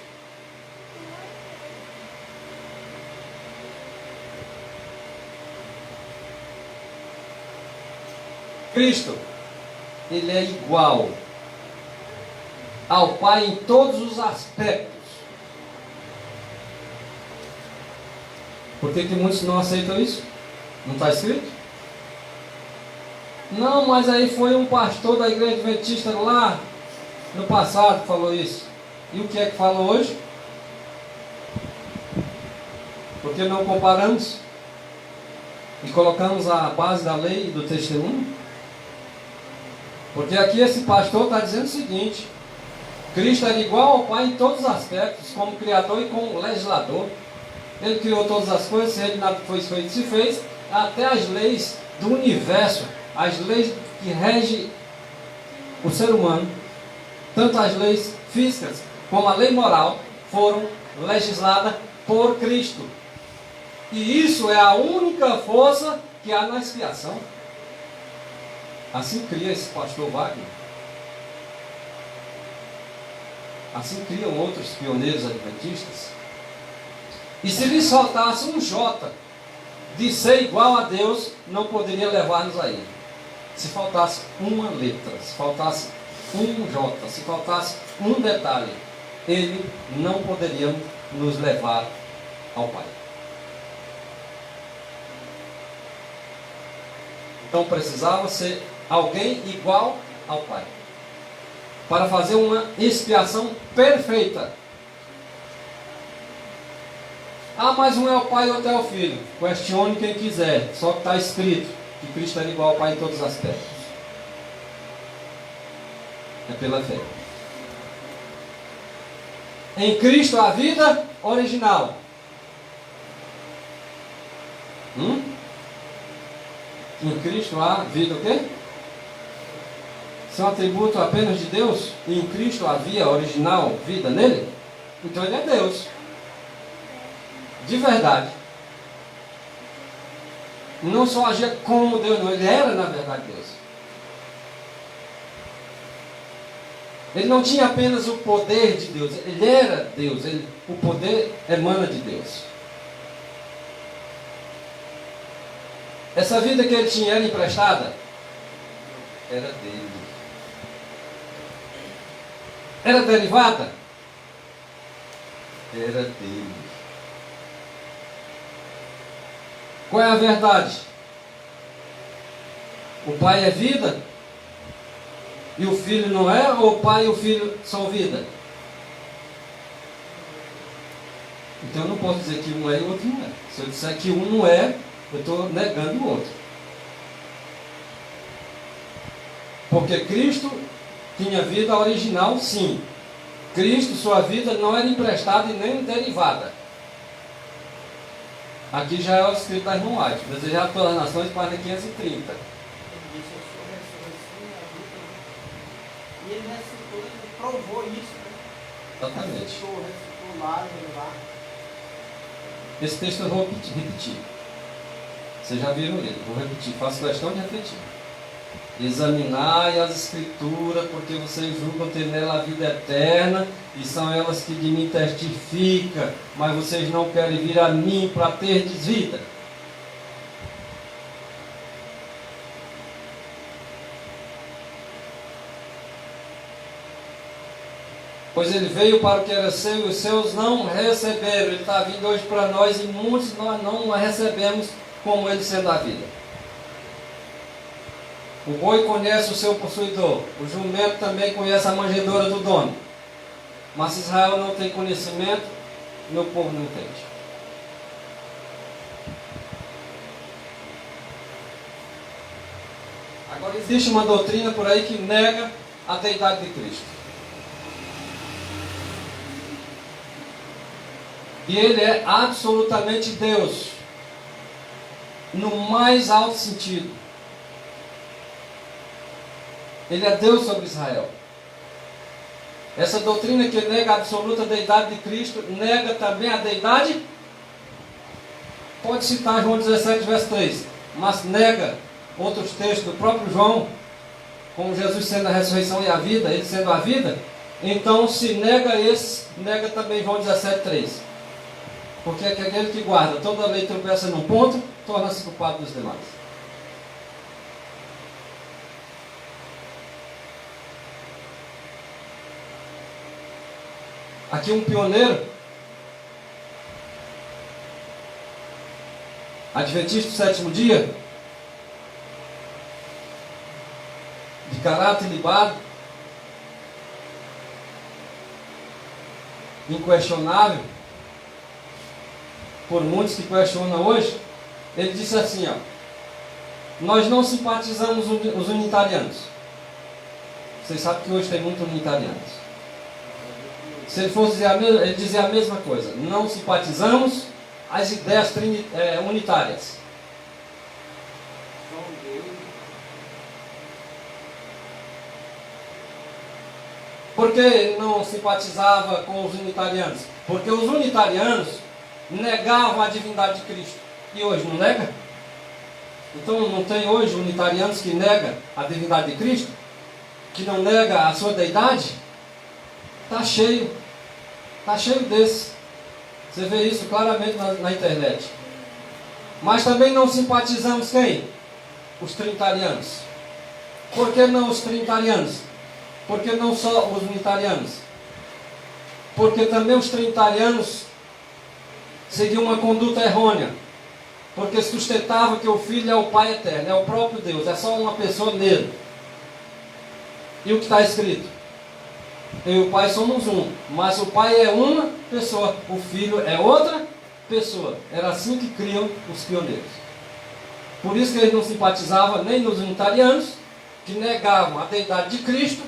Cristo, ele é igual ao Pai em todos os aspectos. Por que muitos não aceitam isso? Não está escrito? Não, mas aí foi um pastor da igreja adventista lá no passado que falou isso. E o que é que fala hoje? Porque não comparamos e colocamos a base da lei e do testemunho? Porque aqui esse pastor está dizendo o seguinte: Cristo era igual ao Pai em todos os aspectos, como Criador e como legislador. Ele criou todas as coisas, se ele nada foi feito, se fez. Até as leis do universo, as leis que regem o ser humano, tanto as leis físicas como a lei moral, foram legisladas por Cristo. E isso é a única força que há na expiação. Assim cria esse pastor Wagner. Assim criam outros pioneiros adventistas. E se lhes faltasse um J de ser igual a Deus, não poderia levar-nos a Ele. Se faltasse uma letra, se faltasse um J, se faltasse um detalhe, Ele não poderia nos levar ao Pai. Então precisava ser alguém igual ao Pai, para fazer uma expiação perfeita. Ah, mas um é o Pai e outro é o Filho. Questione quem quiser, só que está escrito que Cristo era igual ao Pai em todos os aspectos. É pela fé. Em Cristo a vida original. Em Cristo há vida o quê? São atributo apenas de Deus? E em Cristo havia original vida nele? Então ele é Deus. De verdade. Não só agia como Deus, não. Ele era na verdade Deus. Ele não tinha apenas o poder de Deus. Ele era Deus. O poder emana de Deus. Essa vida que ele tinha era emprestada? Era dele. Era derivada? Era dele. Qual é a verdade? O Pai é vida? E o Filho não é? Ou o Pai e o Filho são vida? Então eu não posso dizer que um é e o outro não é. Se eu disser que um não é, eu estou negando o outro. Porque Cristo tinha vida original, sim. Cristo, sua vida não era emprestada e nem derivada. Aqui já é o escrito da irmã White, desejado pelas nações, página 530. Ele disse: eu sou a ressurreição e a vida. E ele ressuscitou, ele provou isso, né? Exatamente. Ressuscitou lá, lá. Esse texto eu vou repetir. Vocês já viram ele, vou repetir, faço questão de repetir. Examinai as Escrituras, porque vocês julgam ter nela a vida eterna, e são elas que de mim testificam, mas vocês não querem vir a mim para ter vida. Pois ele veio para o que era seu e os seus não receberam. Ele está vindo hoje para nós e muitos nós não recebemos como ele sendo a vida. O boi conhece o seu possuidor, o jumento também conhece a manjedoura do dono. Mas Israel não tem conhecimento, meu povo não entende. Agora existe uma doutrina por aí que nega a deidade de Cristo. E Ele é absolutamente Deus, no mais alto sentido. Ele é Deus sobre Israel. Essa doutrina que nega a absoluta deidade de Cristo, nega também a deidade. Pode citar João 17, verso 3, mas nega outros textos do próprio João, como Jesus sendo a ressurreição e a vida, Ele sendo a vida. Então, se nega esse, nega também João 17, 3. Porque aquele que guarda toda a lei tropeça num ponto, torna-se culpado dos demais. Aqui um pioneiro, adventista do sétimo dia, de caráter libado, inquestionável, por muitos que questionam hoje, ele disse assim, ó, nós não simpatizamos os unitarianos. Vocês sabem que hoje tem muitos unitarianos. Se ele fosse dizer ele dizia a mesma coisa, não simpatizamos as ideias unitárias. Por que ele não simpatizava com os unitarianos? Porque os unitarianos negavam a divindade de Cristo. E hoje não nega? Então não tem hoje unitarianos que negam a divindade de Cristo? Que não nega a sua deidade? Está cheio desse. Você vê isso claramente na internet. Mas também não simpatizamos quem? Os trinitarianos. Por que não os trinitarianos? Por que não só os unitarianos? Porque também os trinitarianos seguiam uma conduta errônea. Porque sustentavam que o Filho é o Pai eterno, é o próprio Deus, é só uma pessoa nele. E o que está escrito? Eu e o Pai somos um, mas o Pai é uma pessoa, o Filho é outra pessoa. Era assim que criam os pioneiros. Por isso que eles não simpatizavam nem nos unitarianos, que negavam a deidade de Cristo,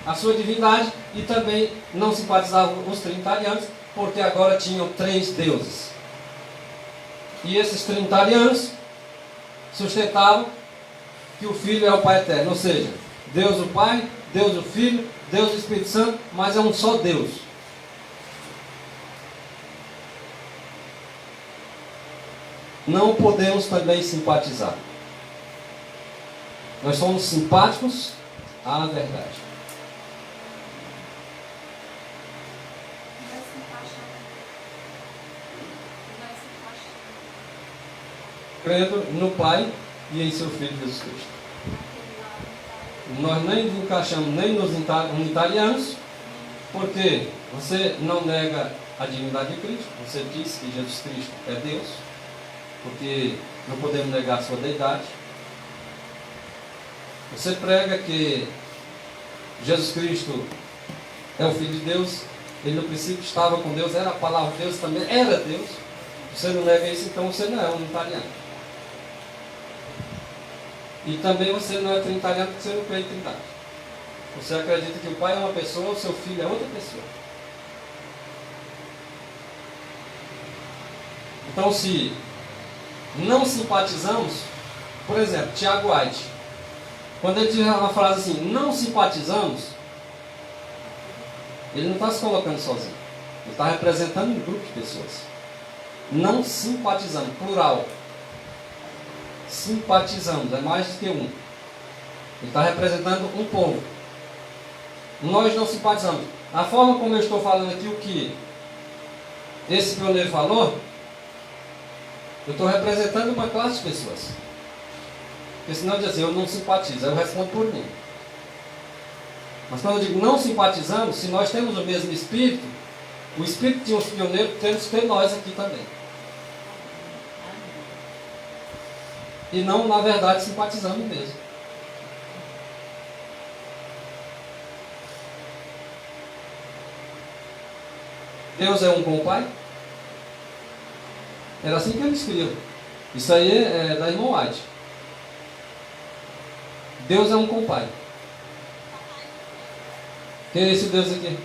a sua divindade, e também não simpatizavam os trinitarianos, porque agora tinham 3 deuses. E esses trinitarianos sustentavam que o Filho é o Pai eterno, ou seja, Deus o Pai, Deus o Filho, Deus o Espírito Santo, mas é um só Deus. Não podemos também simpatizar. Nós somos simpáticos à verdade. Crendo no Pai e em seu Filho Jesus Cristo. Nós nem encaixamos nem nos unitarianos, porque você não nega a divindade de Cristo, você diz que Jesus Cristo é Deus, porque não podemos negar a sua deidade. Você prega que Jesus Cristo é o Filho de Deus, ele no princípio estava com Deus, era a palavra de Deus, também era Deus. Você não nega isso, então você não é unitariano. E também você não é trinitariano porque você não crê em trindade. Você acredita que o Pai é uma pessoa, o seu Filho é outra pessoa. Então, se não simpatizamos, por exemplo, Tiago White, quando ele diz uma frase assim, não simpatizamos, ele não está se colocando sozinho. Ele está representando um grupo de pessoas. Não simpatizamos, plural. Simpatizamos, é mais do que um. Ele está representando um povo. Nós não simpatizamos. A forma como eu estou falando aqui, o que esse pioneiro falou, eu estou representando uma classe de pessoas. Porque senão eu diz assim, eu não simpatizo, eu respondo por mim. Mas quando eu digo não simpatizamos, se nós temos o mesmo espírito, o espírito de uns pioneiros, temos que ter nós aqui também. E não, na verdade, simpatizando mesmo. Deus é um com o Pai? Era assim que ele escreveu. Isso aí é da irmã White. Deus é um com o Pai. Quem é esse Deus aqui?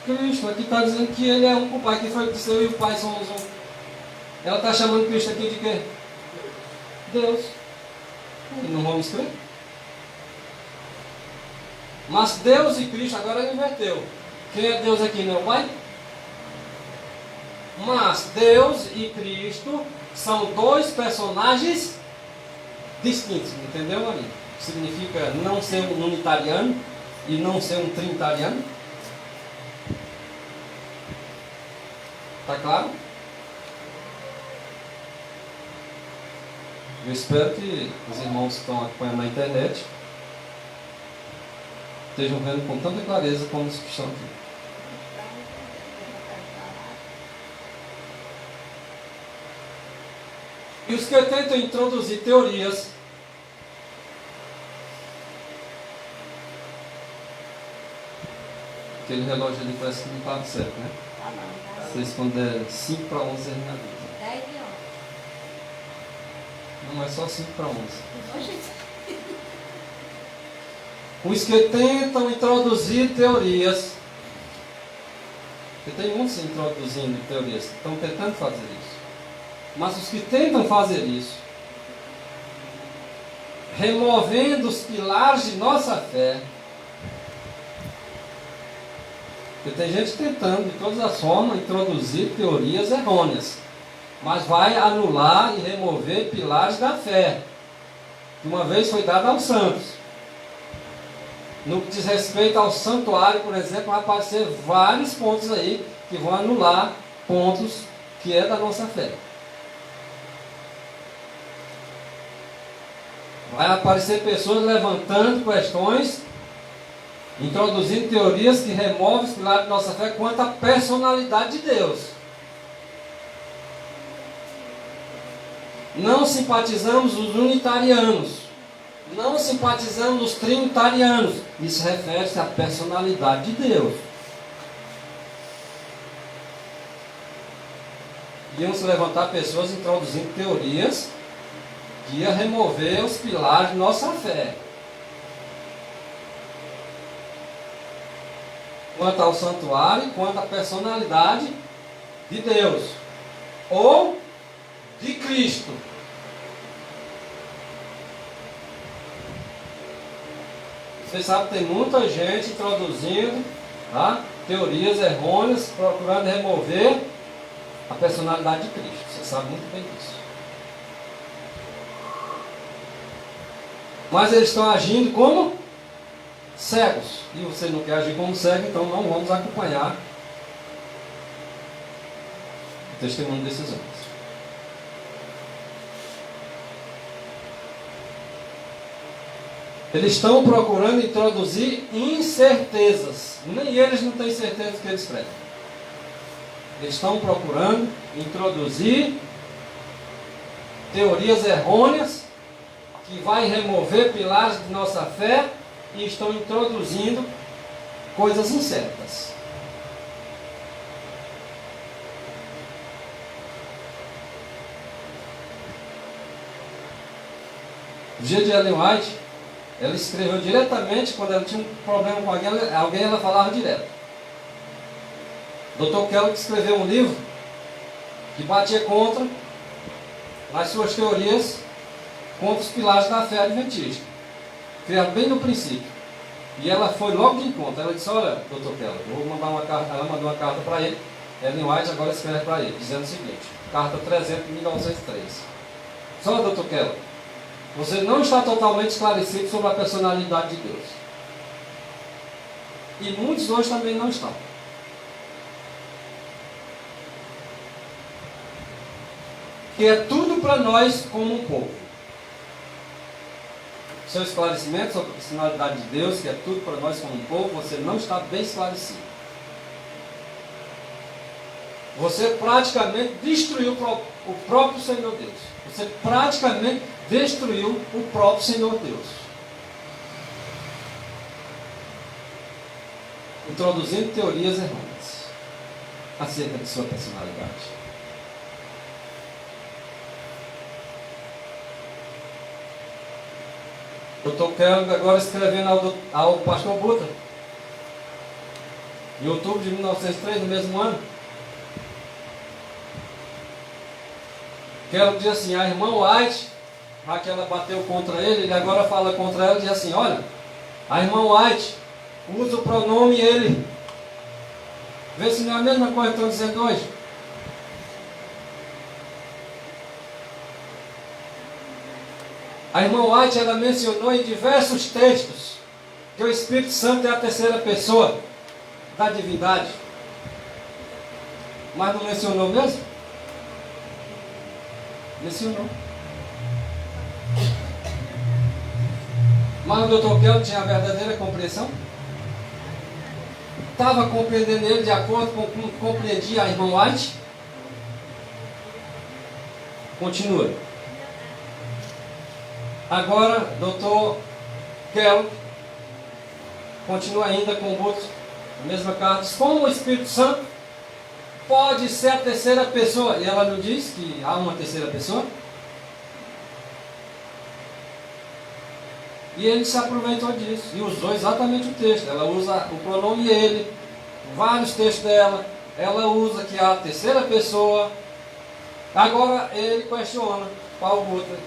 Cristo, aqui está dizendo que ele é um com o Pai, que foi que eu e o Pai somos um. Ela está chamando Cristo aqui de quê? Deus. E não vamos crer. Mas Deus e Cristo agora inverteu. Quem é Deus aqui, não é o Pai? Mas Deus e Cristo são dois personagens distintos, entendeu, Maria? Significa não ser um unitariano e não ser um trinitariano. Está claro? Eu espero que os irmãos que estão acompanhando na internet estejam vendo com tanta clareza como os que estão aqui. E os que tentam introduzir teorias aquele relógio ali parece que não está certo, né? Tá bom, tá. Vocês quando der 5 para 11 ele me avisa. 10 e 11. Não é só 5 para 11. Hoje Os que tentam introduzir teorias, porque tem muitos introduzindo teorias, estão tentando fazer isso. Mas os que tentam fazer isso, removendo os pilares de nossa fé, porque tem gente tentando de todas as formas introduzir teorias errôneas, mas vai anular e remover pilares da fé, que uma vez foi dado aos santos. No que diz respeito ao santuário, por exemplo, vai aparecer vários pontos aí que vão anular pontos que é da nossa fé. Vai aparecer pessoas levantando questões, introduzindo teorias que removem os pilares de nossa fé quanto à personalidade de Deus. Não simpatizamos os unitarianos. Não simpatizamos os trinitarianos. Isso refere-se à personalidade de Deus. Iam se levantar pessoas introduzindo teorias que ia remover os pilares de nossa fé. Quanto ao santuário, quanto à personalidade de Deus. Ou de Cristo. Vocês sabem que tem muita gente introduzindo, tá, teorias errôneas, procurando remover a personalidade de Cristo. Vocês sabem muito bem disso. Mas eles estão agindo como cegos. E você não quer agir como cego, então não vamos acompanhar o testemunho desses homens. Eles estão procurando introduzir incertezas. Nem eles não têm certeza do que eles pregam. Eles estão procurando introduzir teorias errôneas que vai remover pilares de nossa fé e estão introduzindo coisas incertas. No dia de Ellen White, ela escreveu diretamente, quando ela tinha um problema com alguém ela falava direto. Dr. Keller escreveu um livro que batia contra, nas suas teorias, contra os pilares da fé adventista. Criado bem no princípio. E ela foi logo de encontro. Ela disse, olha, Dr. Keller, eu vou mandar uma carta. Ela mandou uma carta para ele. Ellen White agora escreve para ele, dizendo o seguinte, carta 300 de 1903. Só, Dr. Keller, você não está totalmente esclarecido sobre a personalidade de Deus. E muitos hoje também não estão. Que é tudo para nós como um povo. Seu esclarecimento sobre a personalidade de Deus, que é tudo para nós como um povo, você não está bem esclarecido. Você praticamente destruiu o próprio Senhor Deus. Você praticamente destruiu o próprio Senhor Deus. Introduzindo teorias errôneas acerca de sua personalidade. Dr. Keller agora escrevendo ao pastor Buta. em outubro de 1903, no mesmo ano. Quero dizer assim, a irmã White, já que ela bateu contra ele, ele agora fala contra ela e diz assim, olha, a irmã White usa o pronome ele. Vê se não é a mesma coisa que estão dizendo hoje. A irmã White, ela mencionou em diversos textos que o Espírito Santo é a terceira pessoa da divindade. Mas não mencionou mesmo? Mencionou. Mas o doutor Kelly tinha a verdadeira compreensão? Estava compreendendo ele de acordo com como compreendia a irmã White? Continua. Agora, doutor Kelly continua ainda com o Butler, a mesma carta. Como o Espírito Santo pode ser a terceira pessoa? E ela não diz que há uma terceira pessoa? E ele se aproveitou disso e usou exatamente o texto. Ela usa o pronome ele, vários textos dela. Ela usa que há a terceira pessoa. Agora ele questiona Paulo Butler.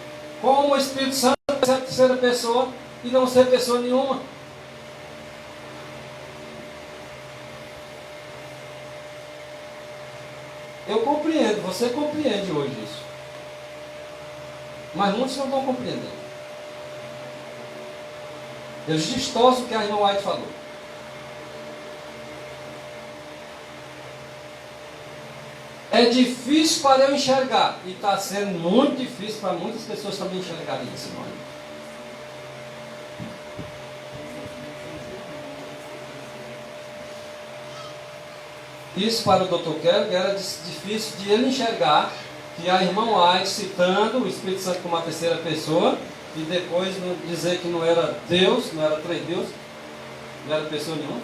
Como o Espírito Santo é a terceira pessoa e não ser pessoa nenhuma? Eu compreendo, você compreende hoje isso. Mas muitos não estão compreendendo. Eles distorcem o que a irmã White falou. É difícil para eu enxergar. E está sendo muito difícil para muitas pessoas também enxergarem esse nome. Isso para o Dr. Kelly era difícil de ele enxergar que a irmã White, citando o Espírito Santo como a terceira pessoa, e depois dizer que não era Deus, não era três deuses, não era pessoa nenhuma,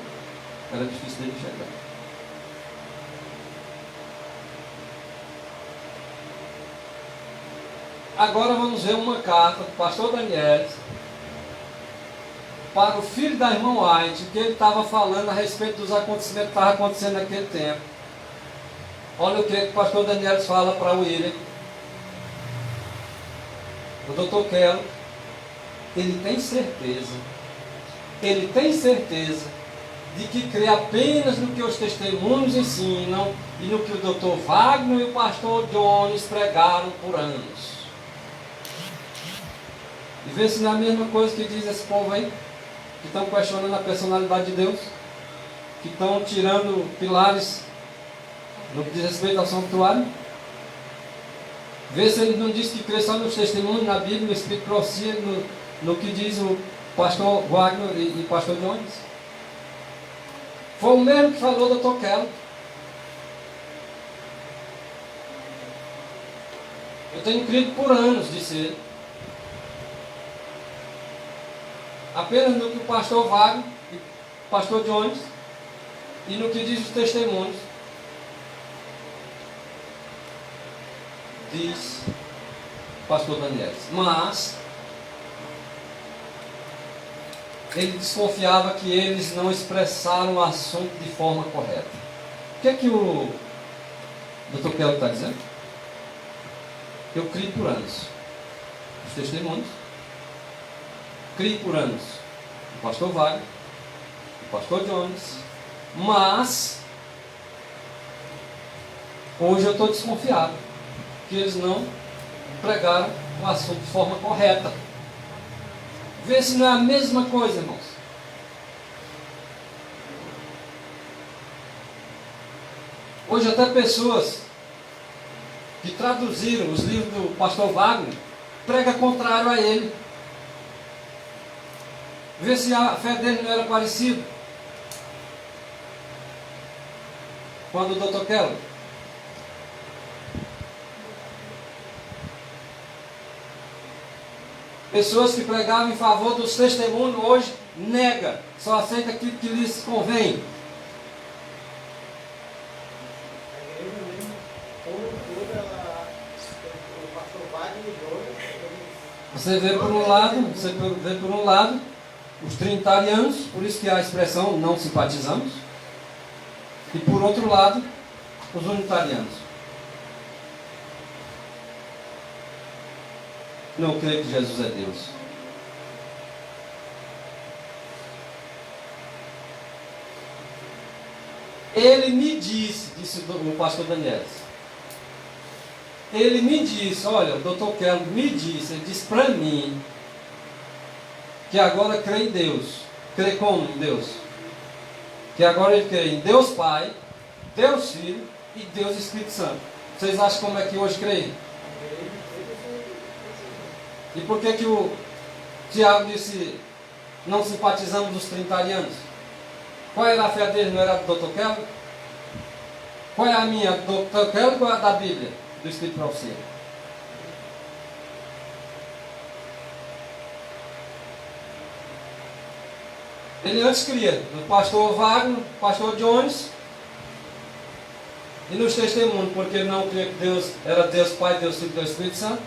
era difícil dele enxergar. Agora vamos ver uma carta do pastor Daniel para o filho da irmã White, que ele estava falando a respeito dos acontecimentos que estavam acontecendo naquele tempo. Olha o que o pastor Daniel fala para o William. O Dr. Kelly, ele tem certeza de que crê apenas no que os testemunhos ensinam e no que o Dr. Wagner e o pastor Jones pregaram por anos. E vê se não é a mesma coisa que diz esse povo aí, que estão questionando a personalidade de Deus, que estão tirando pilares no que diz respeito ao santuário. Vê se ele não diz que crê só nos testemunhos, na Bíblia, no Espírito de Profecia, no que diz o pastor Wagner e o pastor Jones. Foi o mesmo que falou do Dr. Kelly. Eu tenho crido por anos, disse ele. Apenas no que o pastor Wagner e o pastor Jones e no que diz os testemunhos. Diz o pastor Daniel. Mas ele desconfiava que eles não expressaram o assunto de forma correta. O que é que o Dr. Kelly está dizendo? Eu crio por anos os testemunhos, crio por anos o pastor Wagner, o pastor Jones, mas hoje eu estou desconfiado que eles não pregaram o assunto de forma correta. Vê se não é a mesma coisa, irmãos. Hoje até pessoas que traduziram os livros do pastor Wagner pregam contrário a ele. Vê se a fé dele não era parecida com a do Dr. Kelly. Pessoas que pregavam em favor dos testemunhos hoje nega, só aceita aquilo que lhes convém. A igreja mesmo, como toda, o pastor Wagner e Jones, Você vê por um lado os trinitarianos, por isso que há a expressão não simpatizamos. E por outro lado, os unitarianos. Não creio que Jesus é Deus. Ele me disse o pastor Daniel, ele me disse, olha, o doutor Kelly me disse, ele disse para mim, que agora crê em Deus. Crê como em Deus? Que agora ele crê em Deus Pai, Deus Filho e Deus Espírito Santo. Vocês acham como é que hoje creem? E por que o Tiago disse, não simpatizamos dos trinitarianos? Qual era a fé dele? Não era do Dr. Kelly? Qual é a minha? Do Dr. Kelly ou a da Bíblia? Do Espírito de Profecia? Ele antes cria no pastor Wagner, pastor Jones e nos testemunhos, porque ele não cria que Deus era Deus Pai, Deus Filho e Deus Espírito Santo.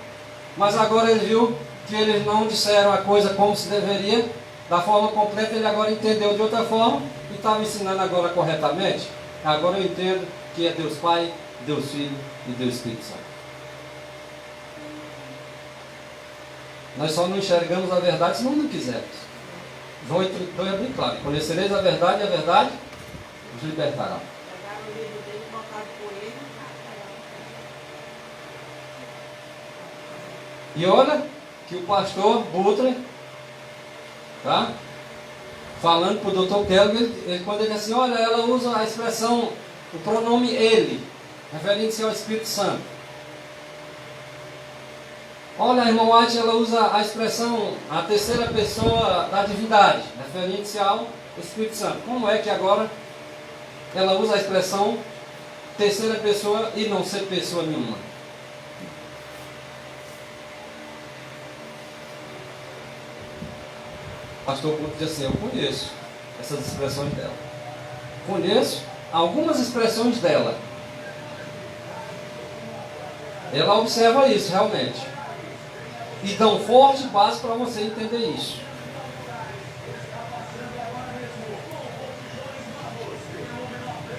Mas agora ele viu que eles não disseram a coisa como se deveria, da forma completa, ele agora entendeu de outra forma e estava ensinando agora corretamente. Agora eu entendo que é Deus Pai, Deus Filho e Deus Espírito Santo. Nós só não enxergamos a verdade se não quisermos. João 8,32 é bem claro. Conhecereis a verdade e a verdade os libertará. E olha que o pastor Butler, tá? Falando para o Dr. Kelly, quando ele diz assim, olha, ela usa a expressão, o pronome ele, referindo-se ao Espírito Santo. Olha, a irmã White, ela usa a expressão, a terceira pessoa da divindade, referindo-se ao Espírito Santo. Como é que agora ela usa a expressão terceira pessoa e não ser pessoa nenhuma? O pastor Couto diz assim, eu conheço essas expressões dela. Conheço algumas expressões dela. Ela observa isso realmente. E dão forte base para você entender isso.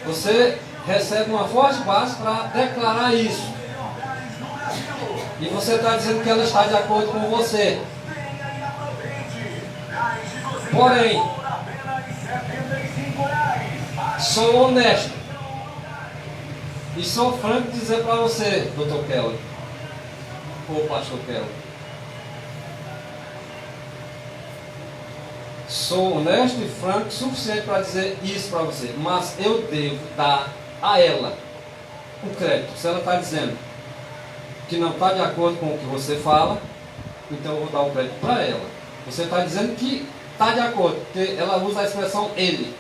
Você recebe uma forte base para declarar isso. E você está dizendo que ela está de acordo com você. Porém, sou honesto. E sou franco de dizer para você, Dr. Kelly, ou Pastor Kelly. Sou honesto e franco o suficiente para dizer isso para você. Mas eu devo dar a ela o crédito. Se ela está dizendo que não está de acordo com o que você fala, então eu vou dar o crédito para ela. Você está dizendo que está de acordo, porque ela usa a expressão ele.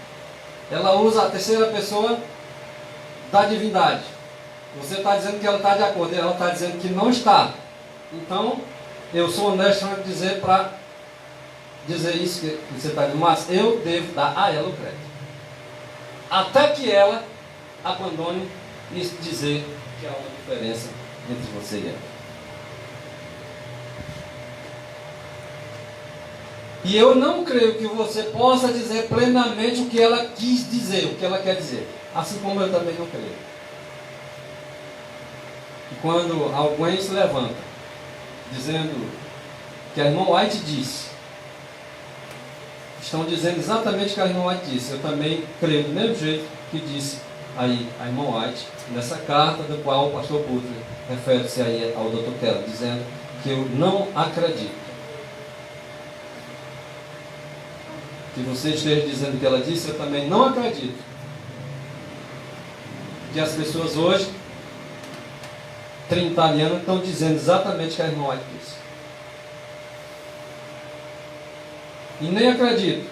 Ela usa a terceira pessoa da divindade. Você está dizendo que ela está de acordo, ela está dizendo que não está. Então, eu sou honesto em dizer para dizer isso que você está dizendo, mas eu devo dar a ela o crédito. Até que ela abandone e dizer que há uma diferença entre você e ela. E eu não creio que você possa dizer plenamente o que ela quis dizer, o que ela quer dizer. Assim como eu também não creio. E quando alguém se levanta, dizendo que a irmã White disse, estão dizendo exatamente o que a irmã White disse. Eu também creio do mesmo jeito que disse aí a irmã White, nessa carta do qual o pastor Butler refere-se aí ao Dr. Kelly, dizendo que eu não acredito que você esteja dizendo o que ela disse. Eu também não acredito que as pessoas hoje, trinitarianas, estão dizendo exatamente o que a irmã White disse. E nem acredito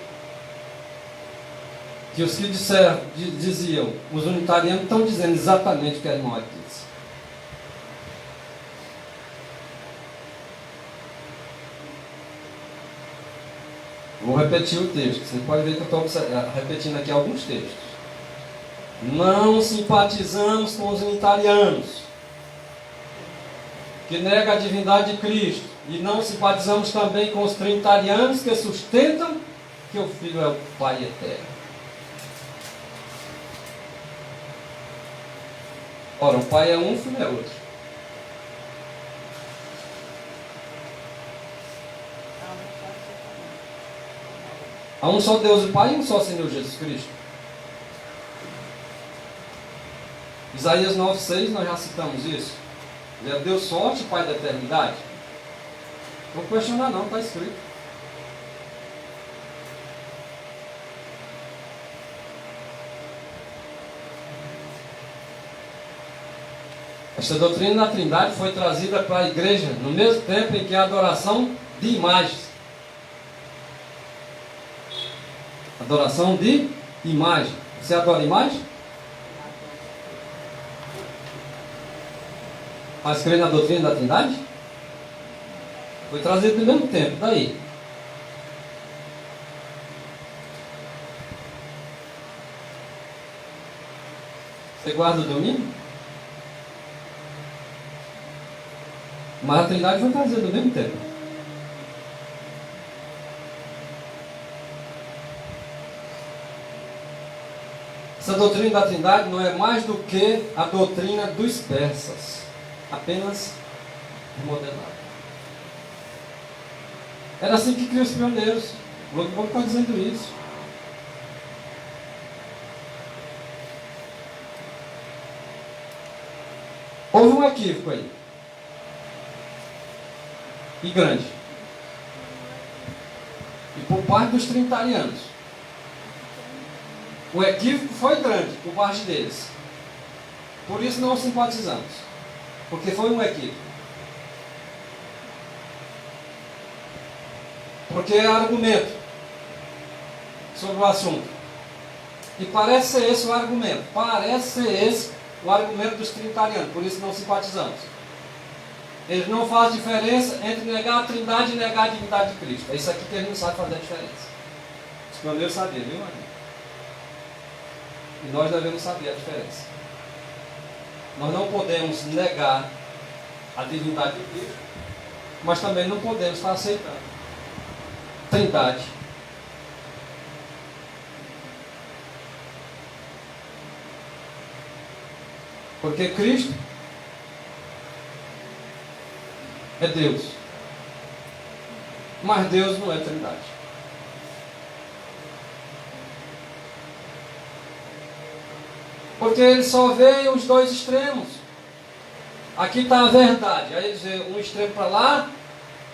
que os que diziam, os unitarianos, estão dizendo exatamente o que a irmã White disse. Vou repetir o texto. Você pode ver que eu estou repetindo aqui alguns textos. Não simpatizamos com os unitarianos, que negam a divindade de Cristo. E não simpatizamos também com os trinitarianos, que sustentam que o Filho é o Pai eterno. Ora, o Pai é um, o Filho é outro. Há um só Deus e Pai e um só Senhor Jesus Cristo. Isaías 9,6, nós já citamos isso. Ele é Deus forte, Pai da eternidade. Não vou questionar não, está escrito. Esta doutrina da Trindade foi trazida para a igreja no mesmo tempo em que a adoração de imagens. Adoração de imagem. Você adora imagem? Mas crê na doutrina da Trindade? Foi trazido no mesmo tempo, daí. Você guarda o domingo? Mas a Trindade foi trazida no mesmo tempo. Essa doutrina da Trindade não é mais do que a doutrina dos persas, apenas remodelada. Era assim que criou os pioneiros. O Logbom está dizendo isso. Houve um equívoco aí. E grande. E por parte dos trinitarianos. O equívoco foi grande por parte deles. Por isso não simpatizamos. Porque foi um equívoco. Porque é argumento sobre o assunto. E parece ser esse o argumento. Parece ser esse o argumento dos trinitarianos. Por isso não simpatizamos. Eles não fazem diferença entre negar a Trindade e negar a divindade de Cristo. É isso aqui que eles não sabem fazer a diferença. Os pioneiros sabiam, viu, Maria? E nós devemos saber a diferença. Nós não podemos negar a divindade de Cristo, mas também não podemos estar aceitando Trindade. Porque Cristo é Deus. Mas Deus não é Trindade. Porque ele só vê os dois extremos. Aqui está a verdade. Aí ele vê um extremo para lá,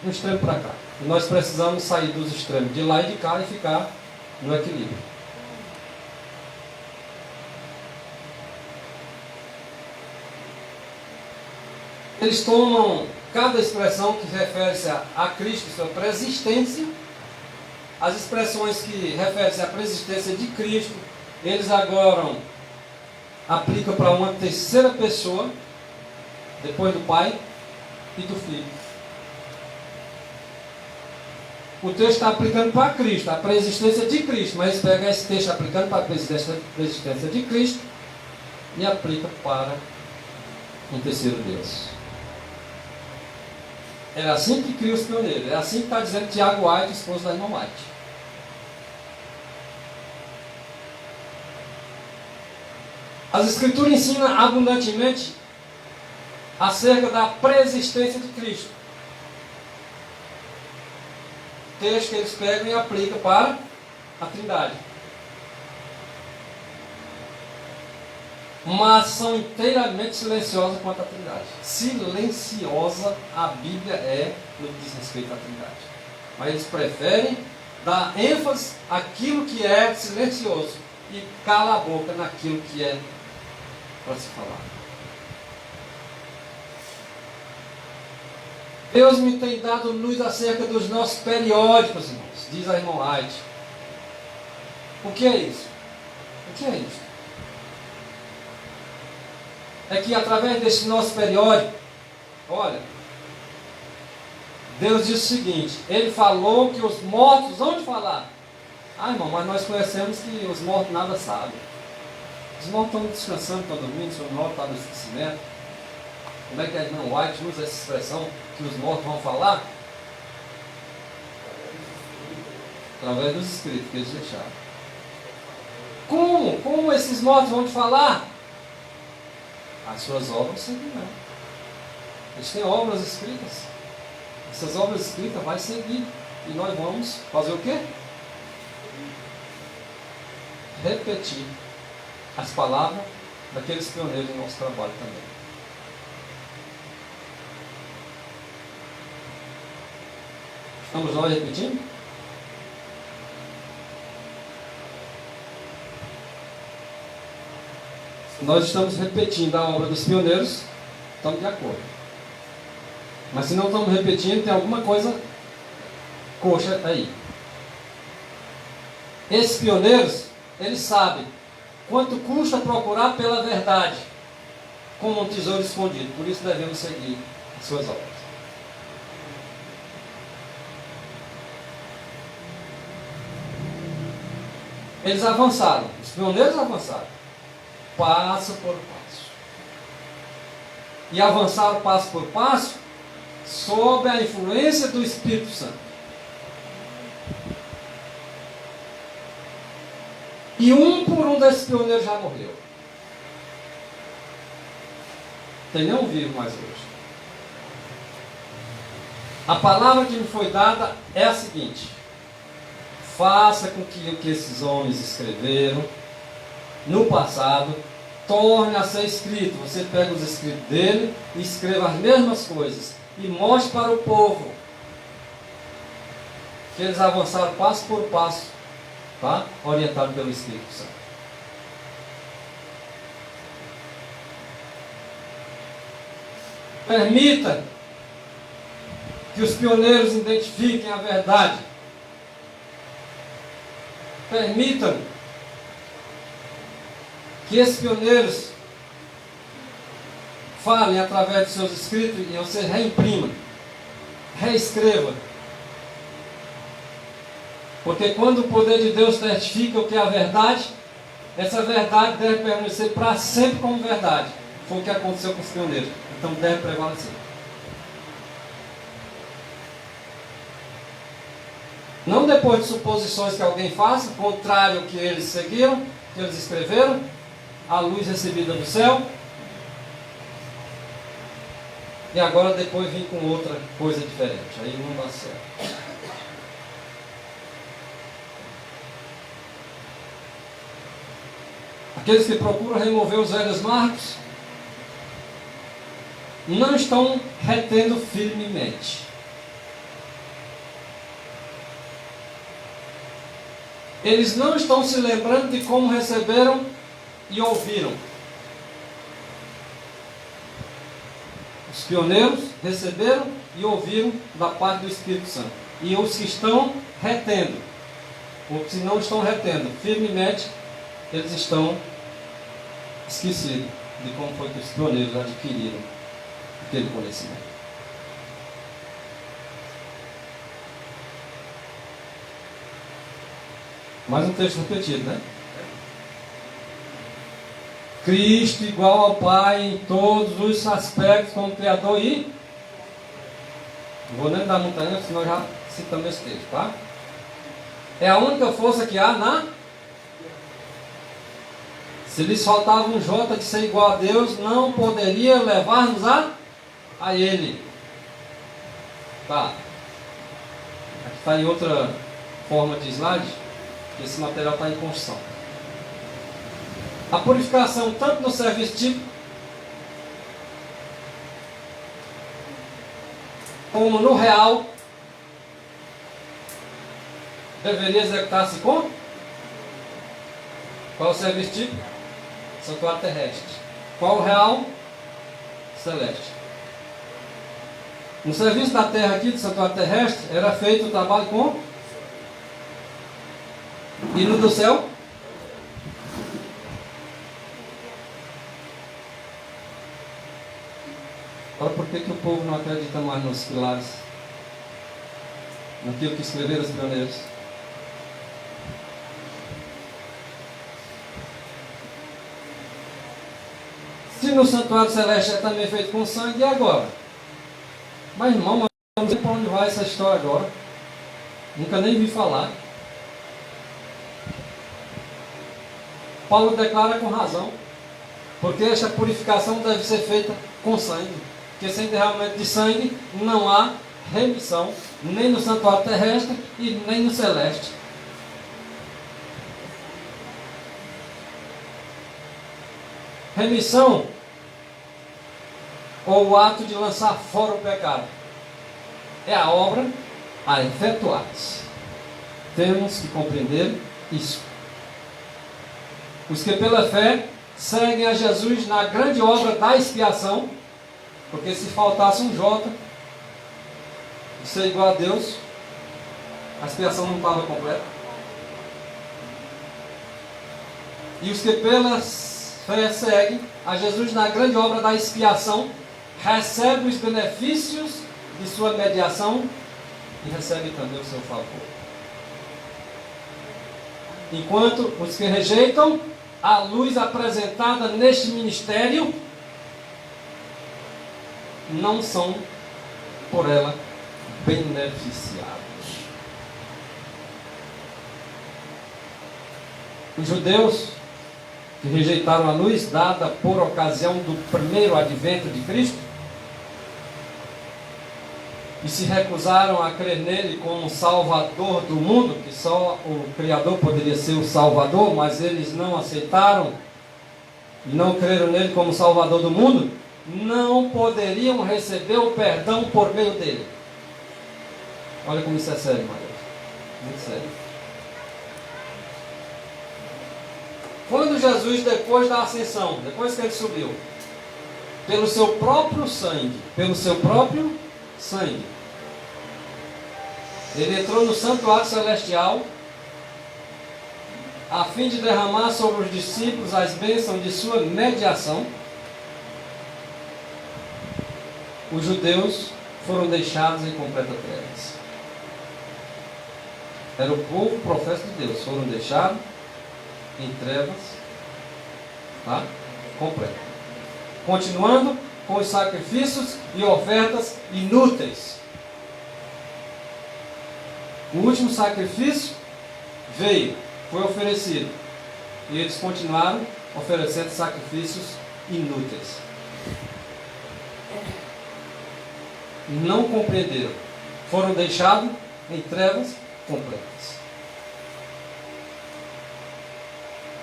um extremo para cá. E nós precisamos sair dos extremos, de lá e de cá, e ficar no equilíbrio. Eles tomam cada expressão que refere-se a Cristo, sua preexistência, as expressões que referem-se à preexistência de Cristo, eles agora aplicam para uma terceira pessoa, depois do Pai e do Filho. O texto está aplicando para Cristo, a preexistência de Cristo, mas eles pegam esse texto aplicando para a preexistência de Cristo e aplica para um terceiro Deus. Era assim que cria os pioneiros. É assim que está dizendo Tiago White, esposo da irmã White. As Escrituras ensinam abundantemente acerca da preexistência de Cristo. Texto que eles pegam e aplicam para a Trindade. Mas são inteiramente silenciosas quanto à Trindade. Silenciosa a Bíblia é no que diz respeito à Trindade. Mas eles preferem dar ênfase àquilo que é silencioso e cala a boca naquilo que é para se falar. Deus me tem dado luz acerca dos nossos periódicos, irmãos, diz a irmã White. O que é isso? O que é isso? É que através desse nosso periódico, olha, Deus diz o seguinte: Ele falou que os mortos vão te falar. Ah, irmão, mas nós conhecemos que os mortos nada sabem. Os mortos estão descansando, estão dormindo, o morto está no esquecimento. Como é que a irmã White usa essa expressão que os mortos vão falar? Através dos escritos que eles deixaram. Como? Como esses mortos vão te falar? as suas obras seguirão. Eles têm obras escritas. Essas obras escritas vai seguir. E nós vamos fazer o quê? Repetir as palavras daqueles pioneiros do nosso trabalho também. Estamos nós repetindo? Nós estamos repetindo a obra dos pioneiros, estamos de acordo. Mas se não estamos repetindo, tem alguma coisa coxa aí. Esses pioneiros, eles sabem quanto custa procurar pela verdade, como um tesouro escondido. Por isso devemos seguir as suas obras. Eles avançaram, os pioneiros avançaram, passo por passo. E avançaram passo por passo, sob a influência do Espírito Santo. E um por um desses pioneiros já morreu. Tem nenhum vivo mais hoje. A palavra que me foi dada é a seguinte: faça com que o que esses homens escreveram no passado torne a ser escrito. Você pega os escritos dele e escreva as mesmas coisas e mostre para o povo que eles avançaram passo por passo, tá? Orientado pelo Espírito Santo. Permita que os pioneiros identifiquem a verdade. Permitam que esses pioneiros falem através de seus escritos e você reimprima, reescreva. Porque quando o poder de Deus testifica o que é a verdade, essa verdade deve permanecer para sempre como verdade. Foi o que aconteceu com os pioneiros. Então deve prevalecer. Não depois de suposições que alguém faça, contrário ao que eles seguiram, que eles escreveram, a luz recebida do céu, e agora depois vir com outra coisa diferente. Aí não dá certo. Aqueles que procuram remover os velhos marcos não estão retendo firmemente. Eles não estão se lembrando de como receberam e ouviram. Os pioneiros receberam e ouviram da parte do Espírito Santo. E os que estão retendo, ou que não estão retendo firmemente, eles estão esquecidos de como foi que os pioneiros adquiriram aquele conhecimento. Mais um texto repetido, né? Cristo igual ao Pai em todos os aspectos como Criador e... Não vou nem dar muita ênfase, senão já citamos esse texto, tá? É a única força que há na... Se lhes faltava um J de ser igual a Deus, não poderia levar-nos a Ele. Tá. Aqui está em outra forma de slide. Esse material está em construção. A purificação, tanto no serviço típico, como no real, deveria executar-se com? Qual é o serviço típico? Santuário terrestre. Qual o real? Celeste. No serviço da terra aqui, do santuário terrestre, era feito o trabalho com? E no do céu? Agora, por que o povo não acredita mais nos pilares? Naquilo que escreveram os pioneiros? Se no santuário celeste é também feito com sangue, e agora? Mas irmão, não sei para onde vai essa história agora. Nunca nem vi falar. Paulo declara com razão Porque esta purificação deve ser feita com sangue. Porque sem derramamento de sangue não há remissão, nem no santuário terrestre e nem no celeste. Remissão, ou o ato de lançar fora o pecado, é a obra a efetuar-se. Temos que compreender isso. Os que pela fé seguem a Jesus na grande obra da expiação, porque se faltasse um jota de ser igual a Deus, a expiação não estava completa. E os que pela fé seguem a Jesus na grande obra da expiação, recebem os benefícios de sua mediação e recebem também o seu favor. Enquanto os que rejeitam a luz apresentada neste ministério não são por ela beneficiados. Os judeus que rejeitaram a luz dada por ocasião do primeiro advento de Cristo e se recusaram a crer nele como Salvador do mundo, que só o Criador poderia ser o Salvador, mas eles não aceitaram e não creram nele como Salvador do mundo, não poderiam receber o perdão por meio dele. Olha como isso é sério, Maria. Muito sério. Quando Jesus, depois da ascensão, depois que ele subiu, pelo seu próprio sangue, ele entrou no santuário celestial a fim de derramar sobre os discípulos as bênçãos de sua mediação. Os judeus foram deixados em completa trevas. Era o povo profeta de Deus, foram deixados em trevas, tá? Completa. Continuando com os sacrifícios e ofertas inúteis. O último sacrifício veio, foi oferecido, e eles continuaram oferecendo sacrifícios inúteis. Não compreenderam, foram deixados em trevas completas.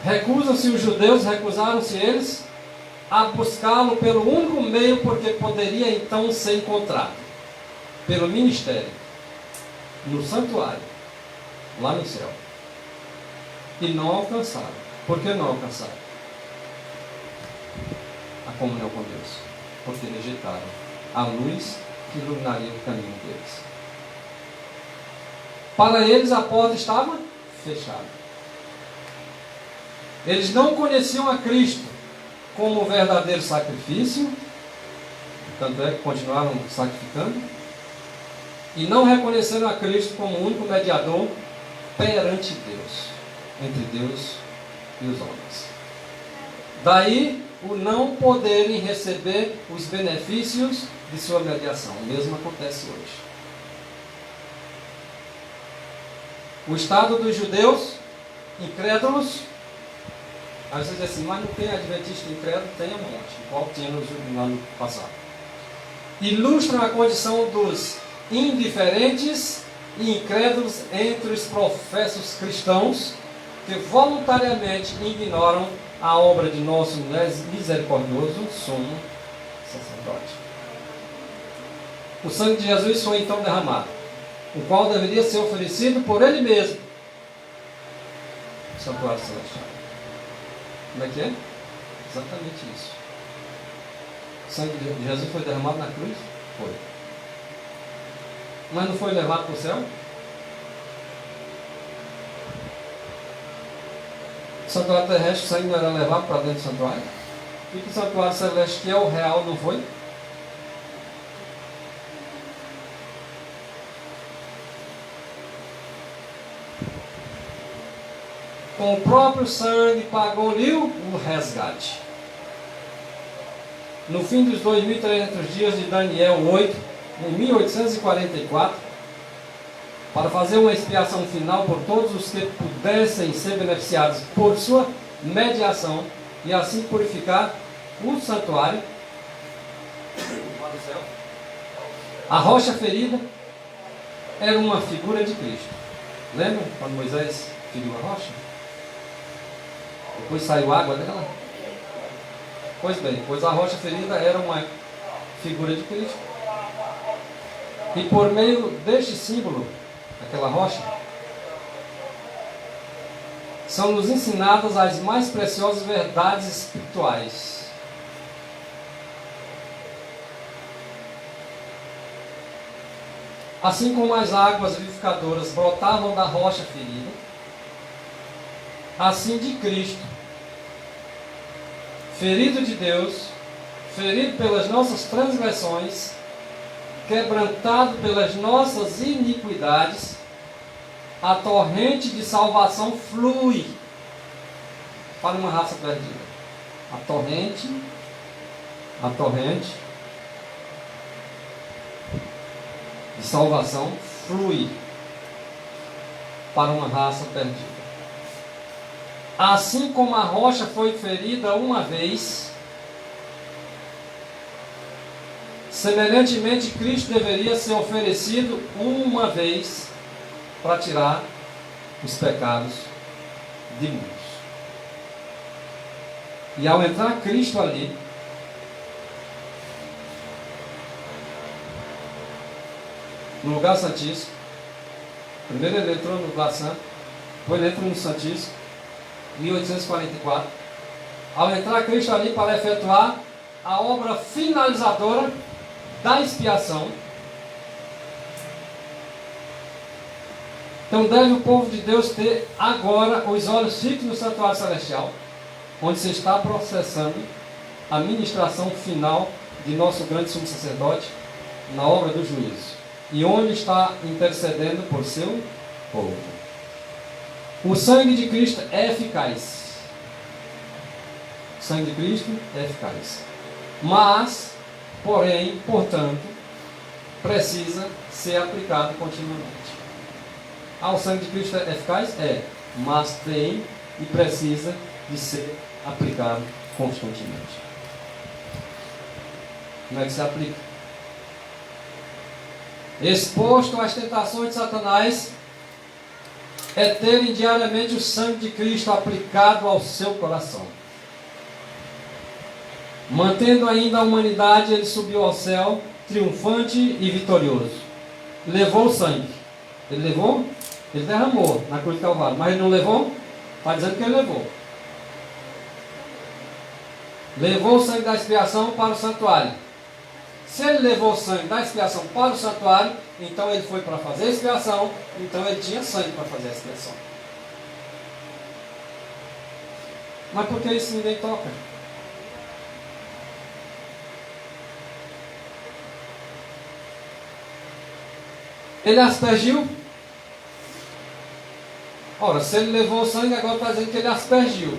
Recusam-se os judeus, recusaram-se eles a buscá-lo pelo único meio porque poderia então ser encontrado, pelo ministério, no santuário, lá no céu. E não alcançaram. Por que não alcançaram a comunhão com Deus? Porque rejeitaram a luz que iluminaria o caminho deles. Para eles a porta estava fechada. Eles não conheciam a Cristo como o verdadeiro sacrifício, tanto é que continuaram sacrificando, e não reconheceram a Cristo como o único mediador perante Deus, entre Deus e os homens. Daí o não poderem receber os benefícios de sua mediação. O mesmo acontece hoje. O estado dos judeus incrédulos, às vezes assim, mas não tem adventista incrédulo? Tem um monte, igual tinha no ano passado. Ilustram a condição dos indiferentes e incrédulos entre os professos cristãos que voluntariamente ignoram a obra de nosso misericordioso sumo sacerdote. O sangue de Jesus foi então derramado, o qual deveria ser oferecido por ele mesmo no santuário celestial. Como é que é? Exatamente isso. O sangue de Jesus foi derramado na cruz? Foi. Mas não foi levado para o céu? O santuário terrestre, o sangue não era levado para dentro do santuário? E que o santuário celestial real não foi? Com o próprio sangue pagou-lhe o resgate. No fim dos 2.300 dias de Daniel 8, em 1844, para fazer uma expiação final por todos os que pudessem ser beneficiados por sua mediação e assim purificar o santuário, a rocha ferida era uma figura de Cristo. Lembra quando Moisés feriu a rocha? Depois saiu água dela? Pois bem, pois a rocha ferida era uma figura de Cristo. E por meio deste símbolo, aquela rocha, são nos ensinadas as mais preciosas verdades espirituais. Assim como as águas vivificadoras brotavam da rocha ferida, assim de Cristo, ferido de Deus, ferido pelas nossas transgressões, quebrantado pelas nossas iniquidades, a torrente de salvação flui para uma raça perdida. A torrente de salvação flui para uma raça perdida. Assim como a rocha foi ferida uma vez, semelhantemente Cristo deveria ser oferecido uma vez para tirar os pecados de muitos. E ao entrar Cristo ali, no lugar santíssimo, primeiro ele entrou no lugar santo, depois ele entrou no santíssimo, 1844. Ao entrar Cristo ali para efetuar a obra finalizadora da expiação, então deve o povo de Deus ter agora os olhos fixos no santuário celestial, onde se está processando a ministração final de nosso grande sumo sacerdote na obra do juízo, e onde está intercedendo por seu povo. O sangue de Cristo é eficaz. O sangue de Cristo é eficaz. Mas, porém, portanto, precisa ser aplicado continuamente. O sangue de Cristo é eficaz? É. Mas tem e precisa de ser aplicado constantemente. Como é que se aplica? Exposto às tentações de Satanás, é terem diariamente o sangue de Cristo aplicado ao seu coração. Mantendo ainda a humanidade, ele subiu ao céu, triunfante e vitorioso. Levou o sangue. Ele levou? Ele derramou na cruz do Calvário. Mas ele não levou? Está dizendo que ele levou. Levou o sangue da expiação para o santuário. Se ele levou o sangue da expiação para o santuário, então ele foi para fazer a expiação, então ele tinha sangue para fazer a expiação. Mas por que isso ninguém toca? Ele aspergiu? Ora, se ele levou o sangue, agora está dizendo que ele aspergiu.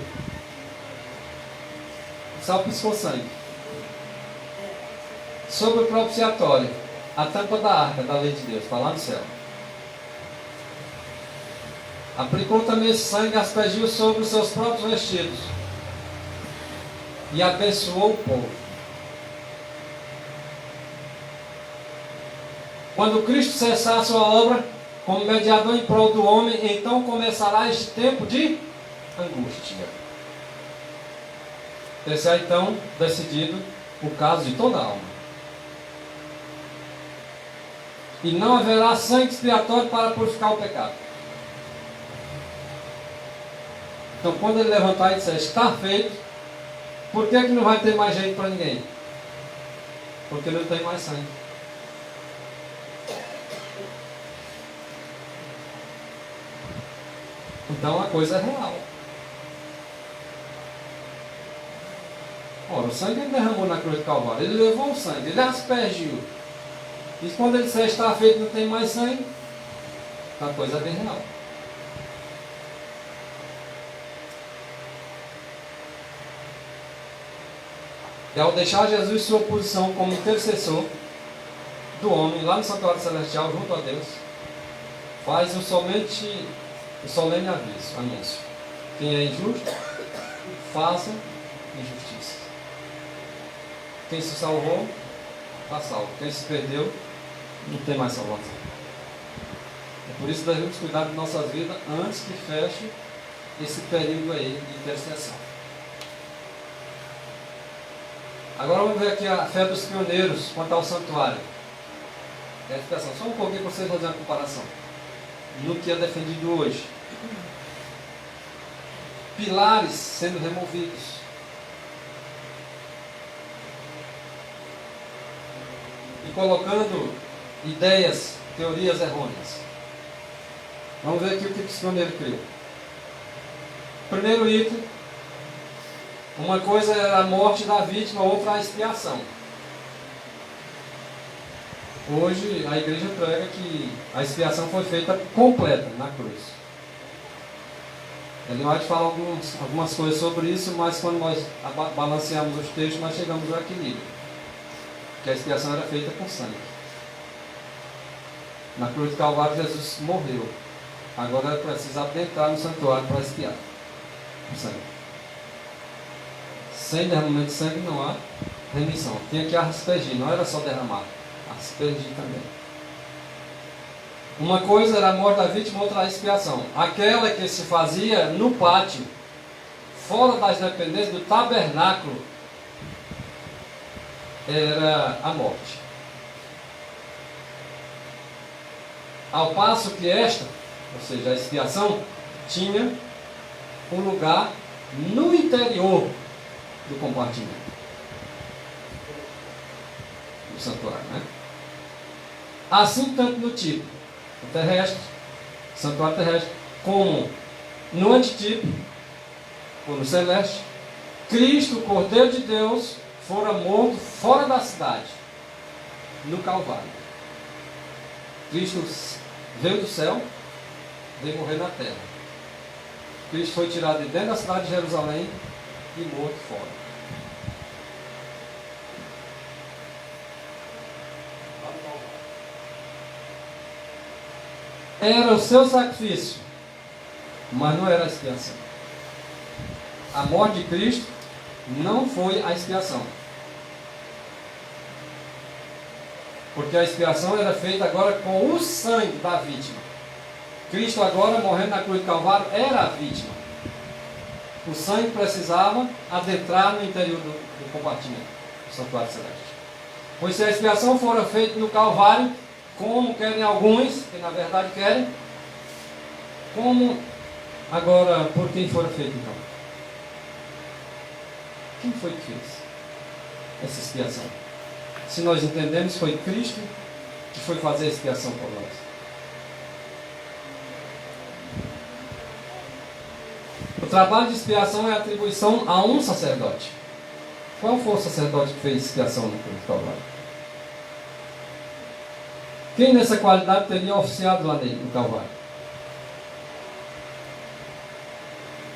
Só piscou sangue. Sobre o propiciatório, a tampa da arca da lei de Deus, está lá no céu. Aplicou também esse sangue, aspergiu sobre os seus próprios vestidos e abençoou o povo. Quando Cristo cessar a sua obra como mediador em prol do homem, então começará este tempo de angústia. Esse é então decidido o caso de toda a alma. E não haverá sangue expiatório para purificar o pecado. Então, quando ele levantar e disser, está feito, por que não vai ter mais jeito para ninguém? Porque não tem mais sangue. Então, a coisa é real. Ora, o sangue ele derramou na cruz do Calvário. Ele levou o sangue, ele aspergiu. E quando ele disser está feito, não tem mais sangue, a coisa é bem real. E ao deixar Jesus sua posição como intercessor do homem lá no santuário celestial junto a Deus, faz o solene aviso, anúncio. Quem é injusto, faça injustiça. Quem se salvou, está salvo. Quem se perdeu, não tem mais salvação. É por isso que devemos cuidar de nossas vidas antes que feche esse período aí de intercessão. Agora vamos ver aqui a fé dos pioneiros quanto ao santuário. Edificação. Só um pouquinho para vocês fazerem a comparação no que é defendido hoje. Pilares sendo removidos. E colocando ideias, teorias errôneas. Vamos ver aqui o que os pioneiros criou. Primeiro item. Uma coisa era a morte da vítima, outra a expiação. Hoje a igreja prega que a expiação foi feita completa na cruz. Ele vai te falar algumas coisas sobre isso, mas quando nós balanceamos os textos, nós chegamos ao equilíbrio. Que a expiação era feita com sangue. Na cruz do Calvário Jesus morreu. Agora precisa adentrar no santuário para expiar o sangue. Sem derramamento de sangue não há remissão. Tinha que aspergir, não era só derramar, aspergir também. Uma coisa era a morte da vítima, outra a expiação. Aquela que se fazia no pátio, fora das dependências do tabernáculo, era a morte. Ao passo que esta, ou seja, a expiação, tinha um lugar no interior do compartimento do santuário, né? Assim, tanto no tipo terrestre, santuário terrestre, como no antitipo, ou no celeste, Cristo, o Cordeiro de Deus, fora morto fora da cidade, no Calvário. Cristo veio do céu, veio morrer na terra. Cristo foi tirado de dentro da cidade de Jerusalém e morto fora. Era o seu sacrifício, mas não era a expiação. A morte de Cristo não foi a expiação. Porque a expiação era feita agora com o sangue da vítima. Cristo agora, morrendo na cruz do Calvário, era a vítima. O sangue precisava adentrar no interior do compartimento, do santuário celeste. Pois se a expiação fora feita no Calvário, como querem alguns, que na verdade querem, como agora, por quem fora feito então? Quem foi que fez essa expiação? Se nós entendemos, foi Cristo que foi fazer a expiação por nós. O trabalho de expiação é atribuição a um sacerdote. Qual foi o sacerdote que fez expiação no cruz do Calvário? Quem nessa qualidade teria oficiado lá no Calvário?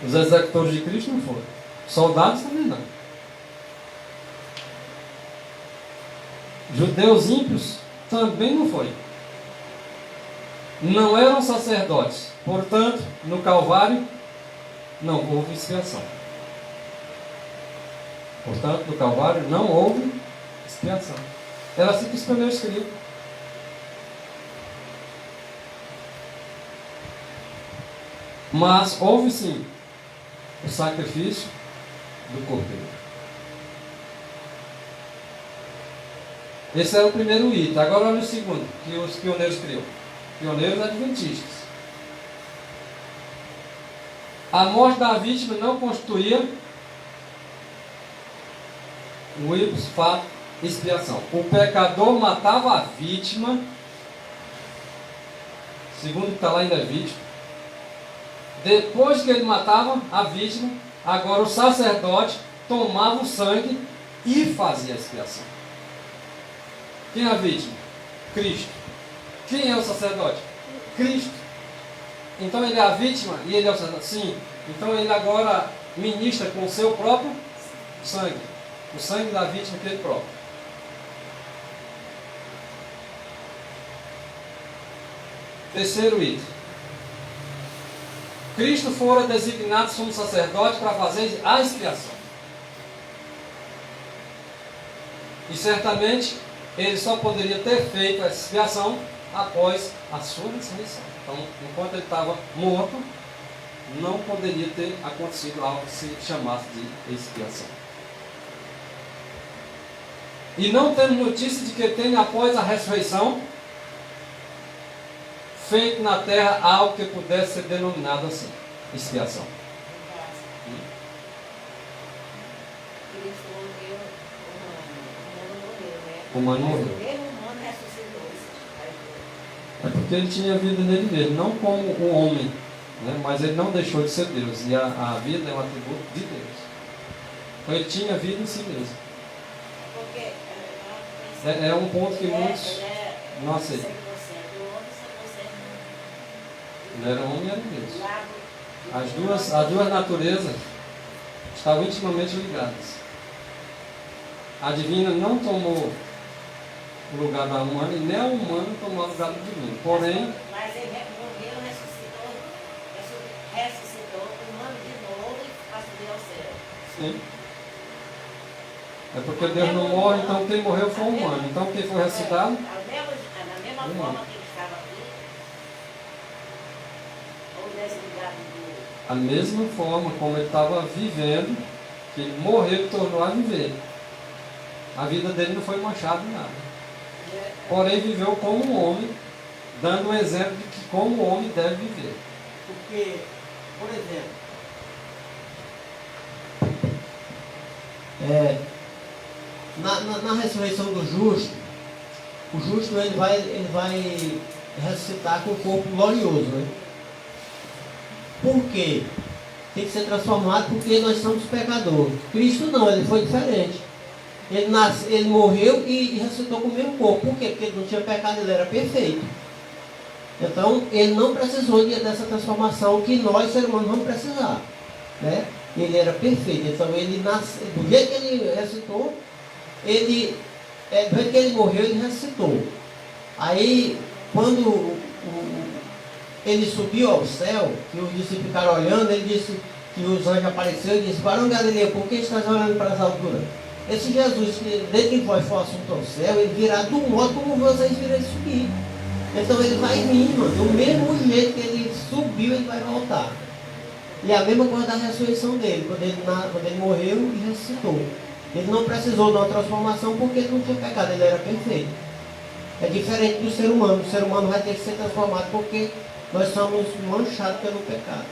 Os executores de Cristo não foram. Soldados também não. Judeus ímpios também não foi. Não eram sacerdotes. Portanto, no Calvário não houve expiação. Portanto, no Calvário não houve expiação. Era assim que os pioneiros queriam. Mas houve sim o sacrifício do cordeiro. Esse era o primeiro item. Agora olha o segundo, que os pioneiros criou. Pioneiros adventistas. A morte da vítima não constituía o ipso fato expiação. O pecador matava a vítima, segundo o que está lá em Levítico. Depois que ele matava a vítima, agora o sacerdote tomava o sangue e fazia a expiação. Quem é a vítima? Cristo. Quem é o sacerdote? Cristo. Então ele é a vítima e ele é o sacerdote? Sim. Então ele agora ministra com o seu próprio sangue. O sangue da vítima que ele próprio. Terceiro item. Cristo fora designado sumo sacerdote para fazer a expiação. E certamente ele só poderia ter feito essa expiação após a sua ressurreição. Então, enquanto ele estava morto, não poderia ter acontecido algo que se chamasse de expiação. E não temos notícia de que ele tenha, após a ressurreição, feito na terra algo que pudesse ser denominado assim, expiação. Cristo morreu, O humano morreu. Mas o mesmo humano ressuscitou. É porque ele tinha vida nele mesmo, não como o homem, né? Mas ele não deixou de ser Deus. E a vida é um atributo de Deus. Então ele tinha vida em si mesmo. Porque É um ponto que muitos ele não aceitam. 100% homem, 100% Ele era homem e era Deus. do lado. As duas naturezas estavam intimamente ligadas. A divina não tomou o lugar da humana e nem a humana tomou o lugar do divino. Porém, Mas ele morreu, ressuscitou, humano de novo e para subir ao céu. sim. É porque Deus não morre, então quem morreu foi o humano. Então quem foi ressuscitado? Na mesma forma que ele estava aqui, ou desligado do. A mesma forma como ele estava vivendo, que ele morreu e tornou a viver. A vida dele não foi manchada em nada. Porém, viveu como um homem, dando um exemplo de que como o homem deve viver. Porque, por exemplo, na ressurreição do justo, o justo ele vai ressuscitar com o corpo glorioso, né? Por quê? Tem que ser transformado porque nós somos pecadores. Cristo não, ele foi diferente. Ele morreu e ressuscitou com o mesmo corpo. Por quê? Porque ele não tinha pecado, ele era perfeito. Então, ele não precisou dessa transformação que nós, seres humanos, vamos precisar, né? Ele era perfeito. Então, ele nasceu, do jeito que ele ressuscitou, do jeito que ele morreu, ele ressuscitou. Aí, quando ele subiu ao céu, que os discípulos ficaram olhando, ele disse que os anjos apareceram e disse: Varão Galileu, por que estás olhando para as alturas? Esse Jesus, que desde que vós for assunto ao céu, ele virá do modo como vocês viram ele subir. Então ele vai vir, mano, do mesmo jeito que ele subiu, ele vai voltar. E a mesma coisa da ressurreição dele, quando ele morreu e ressuscitou. Ele não precisou de uma transformação porque ele não tinha pecado, ele era perfeito. É diferente do ser humano. O ser humano vai ter que ser transformado porque nós somos manchados pelo pecado.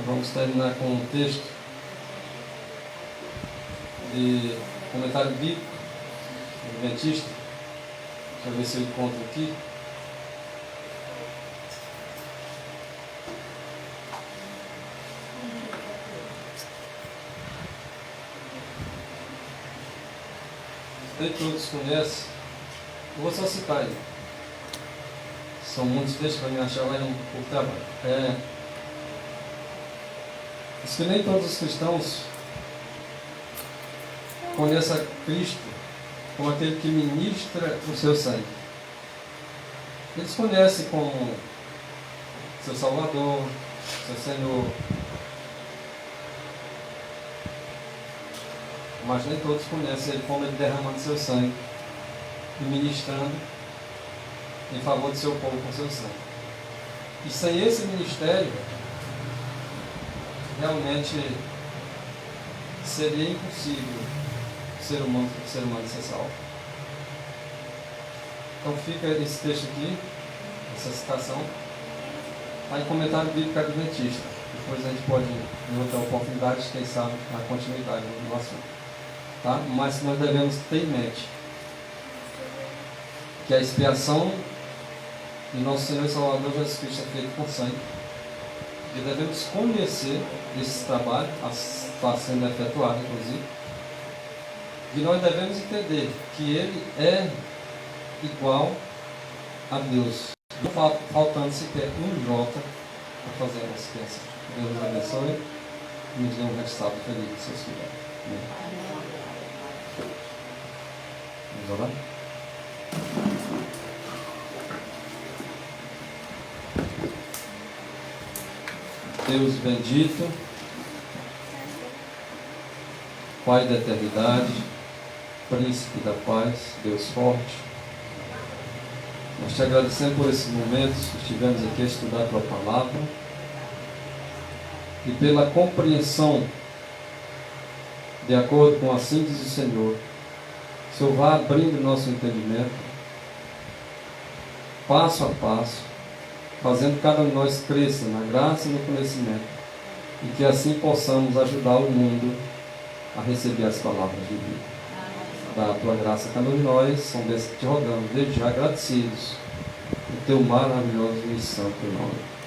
Vamos terminar com um texto de comentário bíblico, adventista. Deixa eu ver se eu encontro aqui. Nem todos conhecem. Eu vou só citar aí. São muitos textos para me achar, vai um pouco trabalho. Diz que nem todos os cristãos conhecem a Cristo como aquele que ministra o seu sangue. Eles conhecem como seu Salvador, seu Senhor. Mas nem todos conhecem Ele como Ele derramando seu sangue e ministrando em favor do seu povo com seu sangue. E sem esse ministério, realmente seria impossível o ser humano ser salvo. Então fica esse texto aqui, essa citação, está em comentário bíblico adventista. Depois a gente pode, em outra oportunidade, quem sabe, na continuidade do assunto. Tá? Mas nós devemos ter em mente que a expiação de nosso Senhor e Salvador Jesus Cristo é feita com sangue. E devemos conhecer esse trabalho, está sendo efetuado inclusive, e nós devemos entender que Ele é igual a Deus, não faltando sequer um jota para fazer a expiação. Deus nos abençoe e nos dê um resultado feliz de seus cuidados. Vamos orar? Deus bendito, Pai da eternidade, Príncipe da paz, Deus forte, nós te agradecemos por esses momentos que estivemos aqui a estudar a tua palavra e pela compreensão de acordo com assim diz o Senhor. O Senhor vá abrindo nosso entendimento passo a passo, fazendo cada um de nós cresça na graça e no conhecimento, e que assim possamos ajudar o mundo a receber as palavras de vida. Da tua graça a cada um de nós, são desses que te rogamos, desde já agradecidos, o teu maravilhoso e santo nome.